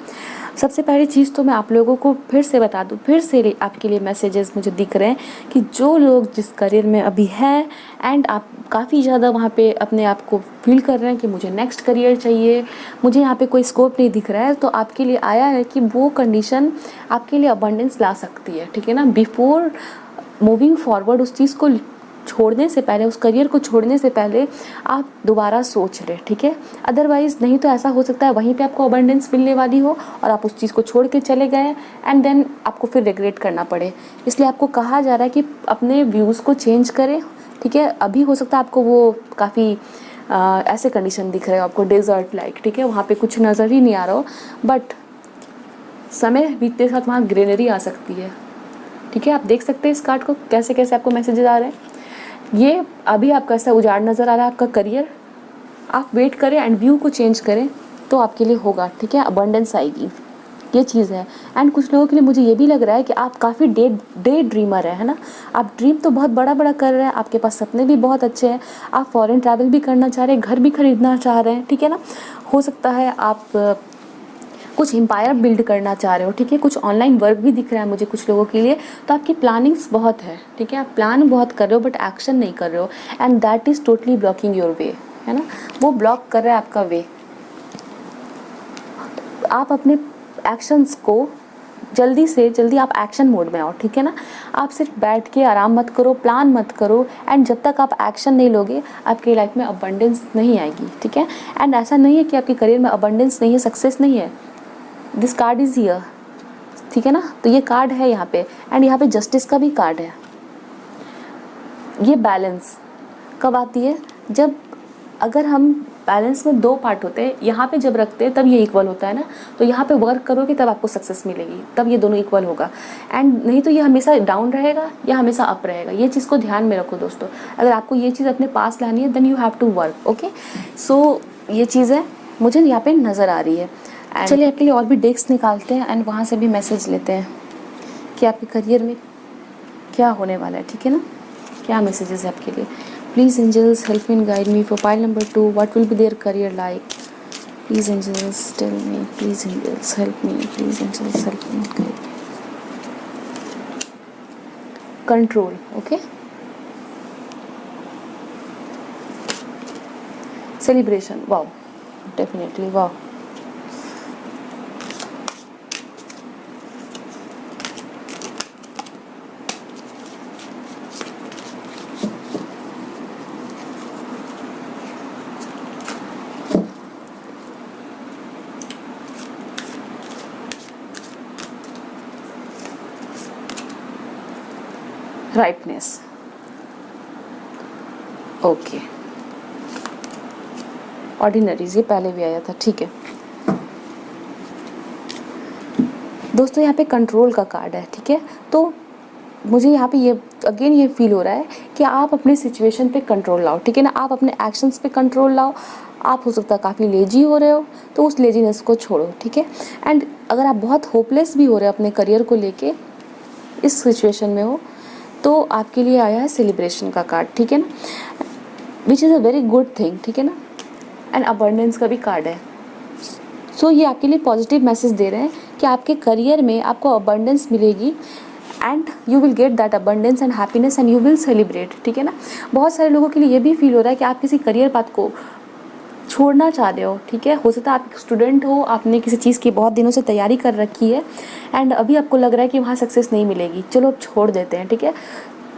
सबसे पहली चीज़ तो मैं आप लोगों को फिर से बता दूं, फिर से आपके लिए मैसेजेस मुझे दिख रहे हैं कि जो लोग जिस करियर में अभी हैं एंड आप काफ़ी ज़्यादा वहाँ पे अपने आप को फील कर रहे हैं कि मुझे नेक्स्ट करियर चाहिए, मुझे यहाँ पे कोई स्कोप नहीं दिख रहा है, तो आपके लिए आया है कि वो कंडीशन आपके लिए अबंडेंस ला सकती है, ठीक है ना। बिफोर मूविंग फॉरवर्ड, उस चीज़ को छोड़ने से पहले, उस करियर को छोड़ने से पहले आप दोबारा सोच लें, ठीक है। अदरवाइज़ नहीं तो ऐसा हो सकता है वहीं पे आपको अबंडेंस मिलने वाली हो और आप उस चीज़ को छोड़ के चले गए एंड देन आपको फिर रिग्रेट करना पड़े। इसलिए आपको कहा जा रहा है कि अपने व्यूज़ को चेंज करें, ठीक है। अभी हो सकता है आपको वो काफ़ी ऐसे कंडीशन दिख रहे हो, आपको डेजर्ट लाइक, ठीक है, वहाँ पे कुछ नज़र ही नहीं आ रहा हो, बट समय बीतते साथ वहाँ ग्रीनरी आ सकती है, ठीक है। आप देख सकते हैं इस कार्ड को कैसे कैसे आपको मैसेजेस आ रहे हैं। ये अभी आपका ऐसा उजाड़ नज़र आ रहा है आपका करियर, आप वेट करें एंड व्यू को चेंज करें तो आपके लिए होगा, ठीक है। अबंडेंस आएगी, ये चीज़ है। एंड कुछ लोगों के लिए मुझे ये भी लग रहा है कि आप काफ़ी डे ड्रीमर है ना। आप ड्रीम तो बहुत बड़ा बड़ा कर रहे हैं, आपके पास सपने भी बहुत अच्छे हैं, आप फॉरेन ट्रैवल भी करना चाह रहे हैं, घर भी खरीदना चाह रहे हैं, ठीक है ना। हो सकता है आप कुछ एम्पायर बिल्ड करना चाह रहे हो, ठीक है। कुछ ऑनलाइन वर्क भी दिख रहा है मुझे कुछ लोगों के लिए, तो आपकी प्लानिंग्स बहुत है, ठीक है। आप प्लान बहुत कर रहे हो बट एक्शन नहीं कर रहे हो, and that is totally blocking your way, है ना। वो ब्लॉक कर रहा है आपका वे। आप अपने एक्शंस को जल्दी से जल्दी आप एक्शन मोड में आओ, ठीक है ना। आप सिर्फ बैठ के आराम मत करो, प्लान मत करो, एंड जब तक आप एक्शन नहीं लोगे आपकी लाइफ में अबंडेंस नहीं आएगी, ठीक है। एंड ऐसा नहीं है कि आपके करियर में अबंडेंस नहीं है, सक्सेस नहीं है, दिस कार्ड इज़ हियर, ठीक है ना। तो ये कार्ड है यहाँ पे, एंड यहाँ पे जस्टिस का भी कार्ड है। ये बैलेंस कब आती है, जब अगर हम बैलेंस में दो पार्ट होते हैं, यहाँ पे जब रखते हैं तब ये इक्वल होता है ना। तो यहाँ पे वर्क करोगे तब आपको सक्सेस मिलेगी, तब ये दोनों इक्वल होगा, एंड नहीं तो ये हमेशा डाउन रहेगा या हमेशा अप रहेगा। ये चीज़ को ध्यान में रखो दोस्तों, अगर आपको ये चीज़ अपने पास लानी है then you have to work, okay. So ये चीज़ है मुझे यहाँ पे नज़र आ रही है। चलिए आपके लिए और भी डेस्क निकालते हैं एंड वहाँ से भी मैसेज लेते हैं कि आपके करियर में क्या होने वाला है, ठीक है ना। क्या मैसेजेस है आपके लिए। Please angels help me and guide me for pile number 2, what will be there career like. Please angels tell me, please angels help me, please angels help me and guide me. Control, okay. Celebration, wow, definitely wow. Rightness, okay. Ordinaries, ये पहले भी आया था, ठीक है दोस्तों। यहाँ पे कंट्रोल का कार्ड है, ठीक है। तो मुझे यहाँ पे ये अगेन ये फील हो रहा है कि आप अपने सिचुएशन पे कंट्रोल लाओ, ठीक है ना। आप अपने एक्शंस पे कंट्रोल लाओ। आप हो सकता है काफ़ी लेजी हो रहे हो, तो उस लेजीनेस को छोड़ो, ठीक है। एंड अगर आप बहुत होपलेस भी हो रहे हो अपने करियर को लेके, इस सिचुएशन में हो, तो आपके लिए आया है सेलिब्रेशन का कार्ड, ठीक है ना, विच is a very good thing, ठीक है ना। एंड अबंडेंस का भी कार्ड है। सो ये आपके लिए पॉजिटिव मैसेज दे रहे हैं कि आपके करियर में आपको अबंडेंस मिलेगी and you will get that abundance and happiness and you will celebrate, ठीक है ना। बहुत सारे लोगों के लिए ये भी फील हो रहा है कि आप किसी करियर पाथ को छोड़ना चाह रहे हो, ठीक है। हो सकता है आप एक स्टूडेंट हो, आपने किसी चीज़ की बहुत दिनों से तैयारी कर रखी है एंड अभी आपको लग रहा है कि वहाँ सक्सेस नहीं मिलेगी, चलो अब छोड़ देते हैं, ठीक है।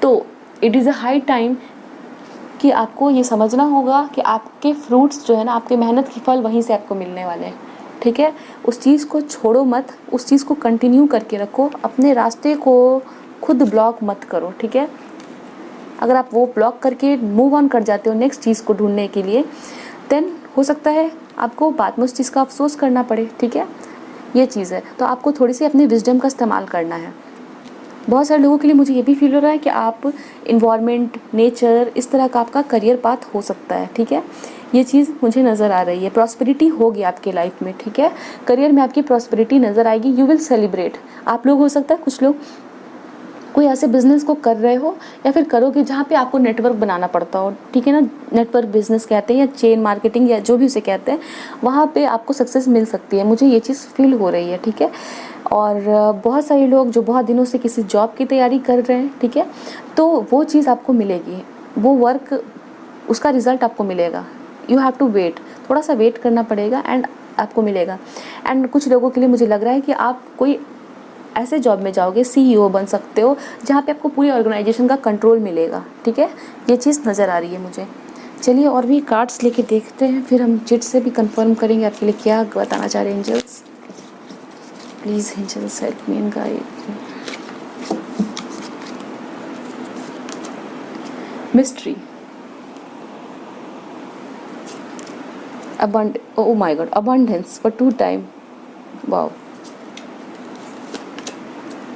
तो it is a high time कि आपको ये समझना होगा कि आपके फ्रूट्स जो है ना, आपके मेहनत के फल वहीं से आपको मिलने वाले हैं, ठीक है। उस चीज़ को छोड़ो मत, उस चीज़ को कंटिन्यू करके रखो, अपने रास्ते को खुद ब्लॉक मत करो, ठीक है। अगर आप वो ब्लॉक करके मूव ऑन कर जाते हो नेक्स्ट चीज़ को ढूंढने के लिए, देन हो सकता है आपको बाद में उस चीज़ का अफसोस करना पड़े, ठीक है। ये चीज़ है, तो आपको थोड़ी सी अपनी विजडम का इस्तेमाल करना है। बहुत सारे लोगों के लिए मुझे ये भी फील हो रहा है कि आप इन्वायरमेंट, नेचर, इस तरह का आपका करियर पाथ हो सकता है, ठीक है। ये चीज़ मुझे नज़र आ रही है। प्रॉस्पेरिटी होगी आपके लाइफ में, ठीक है। करियर में आपकी प्रॉस्पेरिटी नज़र आएगी, यू विल सेलिब्रेट। आप लोग हो सकता है कुछ लोग कोई ऐसे बिजनेस को कर रहे हो या फिर करोगे जहाँ पे आपको नेटवर्क बनाना पड़ता हो, ठीक है ना। नेटवर्क बिजनेस कहते हैं या चेन मार्केटिंग या जो भी उसे कहते हैं, वहाँ पे आपको सक्सेस मिल सकती है, मुझे ये चीज़ फील हो रही है, ठीक है। और बहुत सारे लोग जो बहुत दिनों से किसी जॉब की तैयारी कर रहे हैं, ठीक है, तो वो चीज़ आपको मिलेगी, वो वर्क, उसका रिज़ल्ट आपको मिलेगा। यू हैव टू वेट, थोड़ा सा वेट करना पड़ेगा एंड आपको मिलेगा। एंड कुछ लोगों के लिए मुझे लग रहा है कि आप कोई ऐसे जॉब में जाओगे, CEO बन सकते हो जहाँ पे आपको पूरी ऑर्गेनाइजेशन का कंट्रोल मिलेगा, ठीक है। ये चीज़ नज़र आ रही है मुझे। चलिए और भी कार्ड्स लेके देखते हैं, फिर हम चिट से भी कंफर्म करेंगे आपके लिए क्या बताना चाह रहे हैं angels. Please angels help me and guide me. Mystery, oh my god, abundance for 2 time. Wow.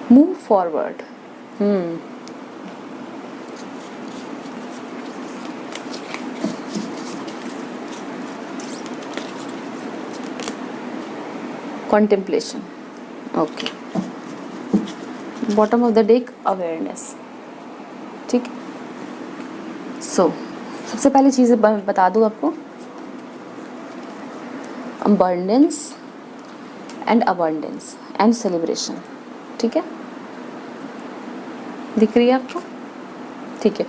Move forward. Contemplation. Okay. Bottom of the deck, awareness. ठीक। So, सबसे पहली चीज़ बता दूँ आपको, abundance and celebration, ठीक है। दिख रही है आपको, ठीक है।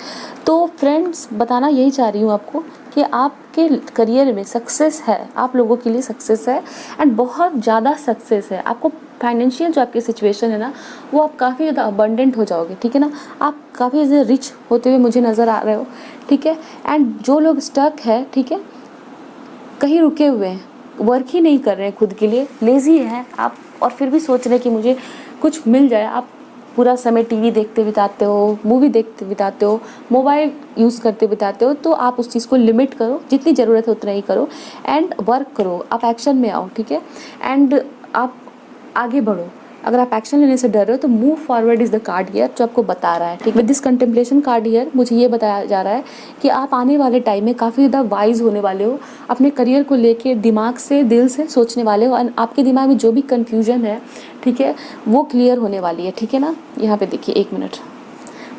तो फ्रेंड्स, बताना यही चाह रही हूँ आपको कि आपके करियर में सक्सेस है, आप लोगों के लिए सक्सेस है एंड बहुत ज़्यादा सक्सेस है। आपको फाइनेंशियल जो आपकी सिचुएशन है ना, वो आप काफ़ी ज़्यादा अबंडेंट हो जाओगे, ठीक है ना। आप काफ़ी ज़्यादा रिच होते हुए मुझे नज़र आ रहे हो, ठीक है। एंड जो लोग स्टक है, ठीक है, कहीं रुके हुए हैं, वर्क ही नहीं कर रहे हैं खुद के लिए, लेज़ी हैं आप, और फिर भी सोच रहे हैं कि मुझे कुछ मिल जाए। आप पूरा समय टीवी देखते बिताते हो, मूवी देखते बिताते हो, मोबाइल यूज़ करते बिताते हो, तो आप उस चीज़ को लिमिट करो, जितनी ज़रूरत है उतना ही करो एंड वर्क करो। आप एक्शन में आओ, ठीक है, एंड आप आगे बढ़ो। अगर आप एक्शन लेने से डर रहे हो तो move forward is the card here, जो आपको बता रहा है, ठीक है। With this contemplation card here मुझे ये बताया जा रहा है कि आप आने वाले टाइम में काफ़ी ज़्यादा वाइज होने वाले हो, अपने करियर को लेके दिमाग से, दिल से सोचने वाले हो, एंड आपके दिमाग में जो भी कन्फ्यूजन है, ठीक है, वो क्लियर होने वाली है, ठीक है ना। यहाँ पे देखिए, 1 मिनट।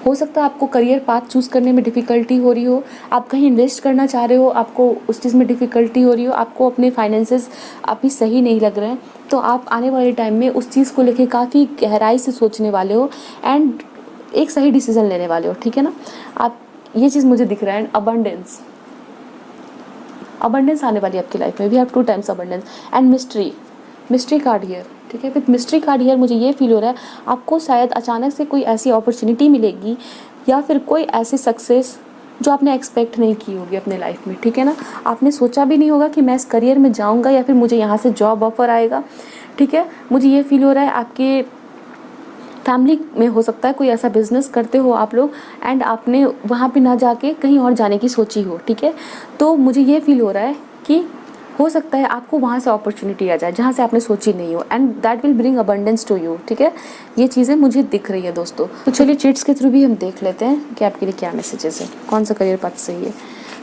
हो सकता है आपको करियर पाथ चूज़ करने में डिफ़िकल्टी हो रही हो, आप कहीं इन्वेस्ट करना चाह रहे हो, आपको उस चीज़ में डिफ़िकल्टी हो रही हो, आपको अपने फाइनेंसेस अभी सही नहीं लग रहे हैं, तो आप आने वाले टाइम में उस चीज़ को लेके काफ़ी गहराई से सोचने वाले हो एंड एक सही डिसीजन लेने वाले हो, ठीक है ना। आप, ये चीज़ मुझे दिख रहा है। एंड अबंडेंस आने वाली है आपकी लाइफ में। We have 2 times abundance and mystery card here, ठीक है। विद मिस्ट्री कार्ड हियर मुझे ये फील हो रहा है आपको शायद अचानक से कोई ऐसी अपॉर्चुनिटी मिलेगी या फिर कोई ऐसी सक्सेस जो आपने एक्सपेक्ट नहीं की होगी अपने लाइफ में, ठीक है ना। आपने सोचा भी नहीं होगा कि मैं इस करियर में जाऊंगा या फिर मुझे यहाँ से जॉब ऑफर आएगा, ठीक है। मुझे ये फील हो रहा है आपके फैमिली में हो सकता है कोई ऐसा बिजनेस करते हो आप लोग एंड आपने वहाँ पे ना जाके कहीं और जाने की सोची हो, ठीक है। तो मुझे ये फील हो रहा है कि हो सकता है आपको वहाँ से अपॉर्चुनिटी आ जाए जहाँ से आपने सोची नहीं हो and that will bring abundance to you, ठीक है। ये चीज़ें मुझे दिख रही है दोस्तों। तो चलिए चिट्स के थ्रू भी हम देख लेते हैं कि आपके लिए क्या मैसेजेस है, कौन सा करियर पाथ सही है।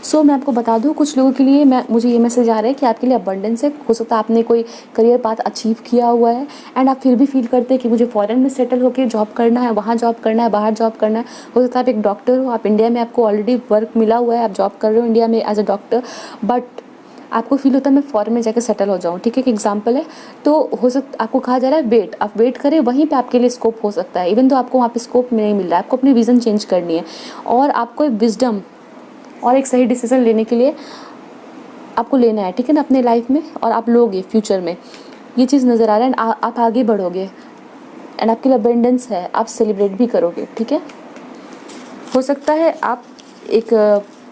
मैं आपको बता दूँ, कुछ लोगों के लिए मुझे ये मैसेज आ रहा है कि आपके लिए अबंडेंस है। हो सकता है आपने कोई करियर पाथ अचीव किया हुआ है एंड आप फिर भी फील करते हैं कि मुझे फॉरेन में सेटल होकर जॉब करना है, वहाँ जॉब करना है, बाहर जॉब करना है। हो सकता है आप एक डॉक्टर हो, आप इंडिया में आपको ऑलरेडी वर्क मिला हुआ है, आप जॉब कर रहे हो इंडिया में एज अ डॉक्टर, बट आपको फील होता है मैं फॉरेन में जाकर सेटल हो जाऊँ। ठीक है, एक एग्जांपल है। तो हो सकता आपको कहा जा रहा है वेट, आप वेट करें, वहीं पे आपके लिए स्कोप हो सकता है। इवन तो आपको वहाँ पे स्कोप नहीं मिल रहा है, आपको अपनी विज़न चेंज करनी है और आपको एक विजडम और एक सही डिसीजन लेने के लिए आपको लेना है। ठीक है ना, अपने लाइफ में, और आप लोगे फ्यूचर में। ये चीज़ नज़र आ रहा है, आप आगे बढ़ोगे एंड आपके लिए अबंडेंस है, आप सेलिब्रेट भी करोगे। ठीक है, हो सकता है आप एक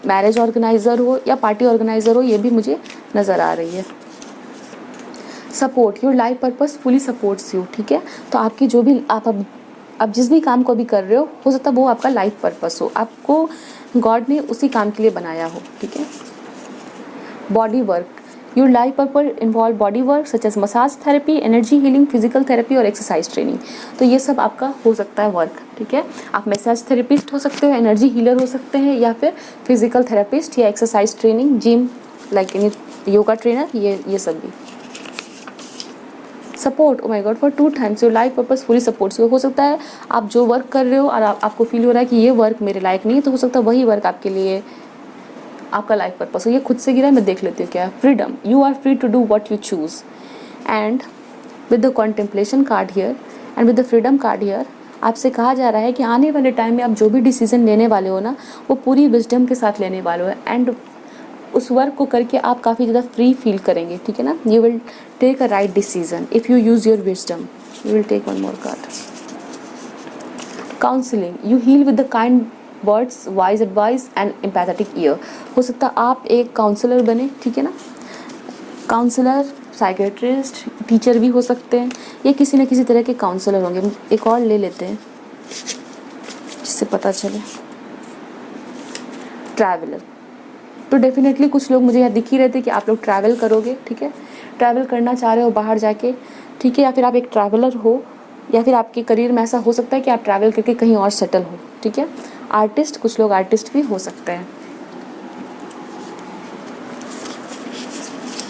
मैरिज ऑर्गेनाइज़र हो या पार्टी ऑर्गेनाइज़र हो, ये भी मुझे नज़र आ रही है। Support, your life purpose fully supports you. ठीक है, तो आपकी जो भी आप जिस भी काम को भी कर रहे हो सकता है वो आपका लाइफ पर्पस हो, आपको गॉड ने उसी काम के लिए बनाया हो। ठीक है, body work, your life purpose involve body work such as massage therapy, energy healing, physical therapy और एक्सरसाइज ट्रेनिंग। तो ये सब आपका हो सकता है वर्क। ठीक है, आप मसाज थेरेपिस्ट हो सकते हो, एनर्जी हीलर हो सकते हैं, या फिर फिजिकल थेरेपिस्ट या exercise training, gym like yoga trainer, ये सब भी। Support, oh my God, for 2 times your life purpose fully supports you. हो सकता है आप जो वर्क कर रहे हो और आपको फील हो रहा है कि ये वर्क मेरे लायक नहीं है, तो हो सकता है वही वर्क आपके लिए आपका लाइफ पर्पस हो। ये खुद से गिरा है, मैं देख लेती हूँ क्या है। Freedom, you are free to do what you choose. And with the contemplation card here and with the freedom card here, आपसे कहा जा रहा है कि आने वाले टाइम में आप जो भी डिसीजन लेने वाले हो ना, वो पूरी विजडम के साथ लेने वाले हो एंड उस वर्क को करके आप काफ़ी ज़्यादा फ्री फील करेंगे। ठीक है ना, you will take a right decision if you use your wisdom. You will take one more card. Counselling, you heal with the kind words, wise advice and empathetic ear. हो सकता है आप एक counsellor बने। ठीक है ना, काउंसलर, साइकेट्रिस्ट, टीचर भी हो सकते हैं, ये किसी न किसी तरह के काउंसलर होंगे। एक और ले लेते हैं जिससे पता चले। ट्रैवलर, तो डेफिनेटली कुछ लोग मुझे यहाँ दिख ही रहे थे कि आप लोग ट्रैवल करोगे। ठीक है, ट्रैवल करना चाह रहे हो बाहर जाके। ठीक है, या फिर आप एक ट्रैवलर हो, या फिर आपके करियर में ऐसा हो सकता है कि आप ट्रैवल करके कहीं और सेटल हो। ठीक है, आर्टिस्ट, कुछ लोग आर्टिस्ट भी हो सकते हैं।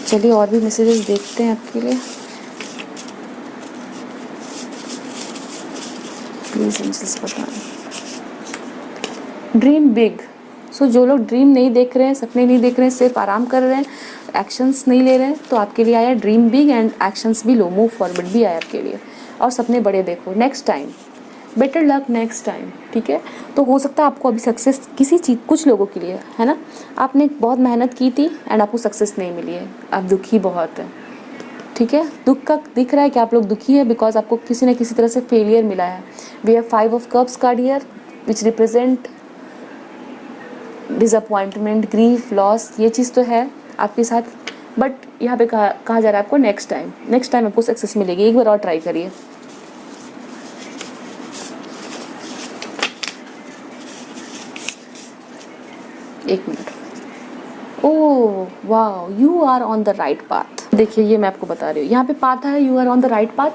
चलिए और भी मैसेजेस देखते हैं आपके लिए। प्लीज़ एंजल्स बताएं। ड्रीम बिग, सो जो लोग ड्रीम नहीं देख रहे हैं, सपने नहीं देख रहे हैं, सिर्फ आराम कर रहे हैं, एक्शंस नहीं ले रहे हैं, तो आपके लिए आया ड्रीम बिग एंड एक्शंस भी लो, मूव फॉरवर्ड भी आया आपके लिए। और सपने बड़े देखो, next time, better luck next time. ठीक है, तो हो सकता है आपको अभी सक्सेस किसी चीज़, कुछ लोगों के लिए है ना, आपने बहुत मेहनत की थी एंड आपको सक्सेस नहीं मिली है, आप दुखी बहुत है। ठीक है, दुख का दिख रहा है कि आप लोग दुखी है बिकॉज आपको किसी न किसी तरह से फेलियर मिला है। We have 5 of Cups card here which represent disappointment, grief, loss, ये चीज़ तो है आपके साथ, बट यहाँ पे कहा जा रहा है आपको नेक्स्ट टाइम आपको सक्सेस मिलेगी। एक बार और ट्राई करिए। एक मिनट। ओह वाह, you are on the right path. देखिए ये मैं आपको बता रही हूँ, यहाँ पे पाथ है, you are on the right path,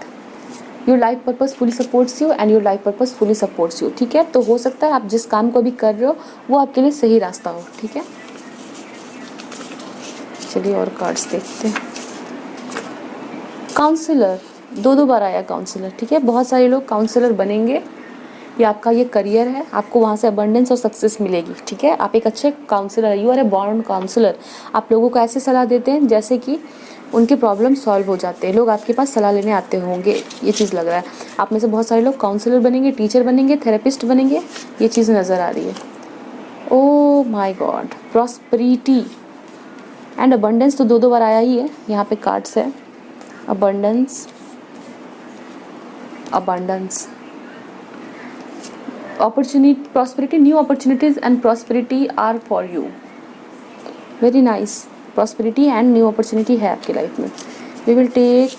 your life purpose fully supports you and your life purpose fully supports you. ठीक है, तो हो सकता है आप जिस काम को भी कर रहे हो वो आपके लिए सही रास्ता हो। ठीक है, चलिए और कार्ड्स देखते हैं। काउंसलर, 2 बार आया काउंसलर। ठीक है, बहुत सारे लोग काउंसलर बनेंगे, ये आपका ये करियर है, आपको वहाँ से अबंडेंस और सक्सेस मिलेगी। ठीक है, आप एक अच्छे काउंसलर है, you are a born counsellor. आप लोगों को ऐसे सलाह देते हैं जैसे कि उनके प्रॉब्लम सॉल्व हो जाते हैं, लोग आपके पास सलाह लेने आते होंगे, ये चीज़ लग रहा है। आप में से बहुत सारे लोग काउंसलर बनेंगे, टीचर बनेंगे, थेरेपिस्ट बनेंगे, ये चीज़ नज़र आ रही है। ओह my God, prosperity and abundance, तो 2 बार आया ही है, यहाँ पे कार्ड्स है। Abundance, opportunity, prosperity, new opportunities and prosperity are for you. Very nice, prosperity and new opportunity है आपकी लाइफ में। We will take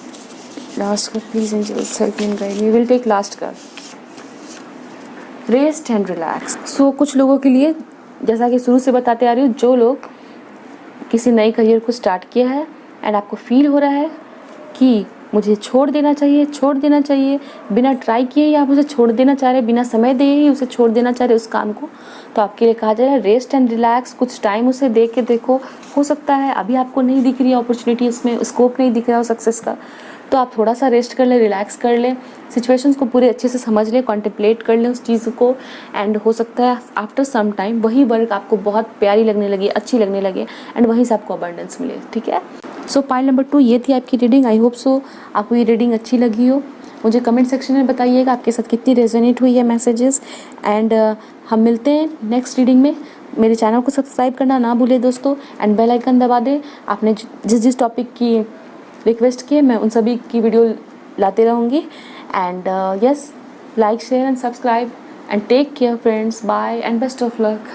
last card, please angels help me and guide me. We will take last card. Rest and relax. So कुछ लोगों के लिए, जैसा कि शुरू से बताते आ रही हूँ, जो लोग किसी नए करियर को स्टार्ट किया है एंड आपको फील हो रहा है कि मुझे छोड़ देना चाहिए, बिना ट्राई किए ही आप उसे छोड़ देना चाह रहे हैं, बिना समय दिए ही उसे छोड़ देना चाह रहे हैं उस काम को, तो आपके लिए कहा जा रहा है रेस्ट एंड रिलैक्स। कुछ टाइम उसे दे के देखो, हो सकता है अभी आपको नहीं दिख रही है अपॉर्चुनिटी, इसमें स्कोप नहीं दिख रहा हो सक्सेस का, तो आप थोड़ा सा रेस्ट कर लें, रिलैक्स कर लें, सिचुएशंस को पूरे अच्छे से समझ लें, कॉन्टेम्पलेट कर लें उस चीज़ को, एंड हो सकता है आफ्टर सम टाइम वही वर्क आपको बहुत प्यारी लगने लगे, अच्छी लगने लगे, एंड वहीं से आपको अबंडेंस मिले। ठीक है, सो पाइल नंबर 2 ये थी आपकी रीडिंग। आई होप सो आपको ये रीडिंग अच्छी लगी हो। मुझे कमेंट सेक्शन में बताइएगा आपके साथ कितनी रेजोनेट हुई है मैसेजेस, एंड हम मिलते हैं नेक्स्ट रीडिंग में। मेरे चैनल को सब्सक्राइब करना ना भूलें दोस्तों, एंड बेल आइकन दबा दें। आपने जिस टॉपिक की रिक्वेस्ट की है मैं उन सभी की वीडियो लाते रहूँगी, and yes, like share and subscribe, and take care friends, bye and best of luck.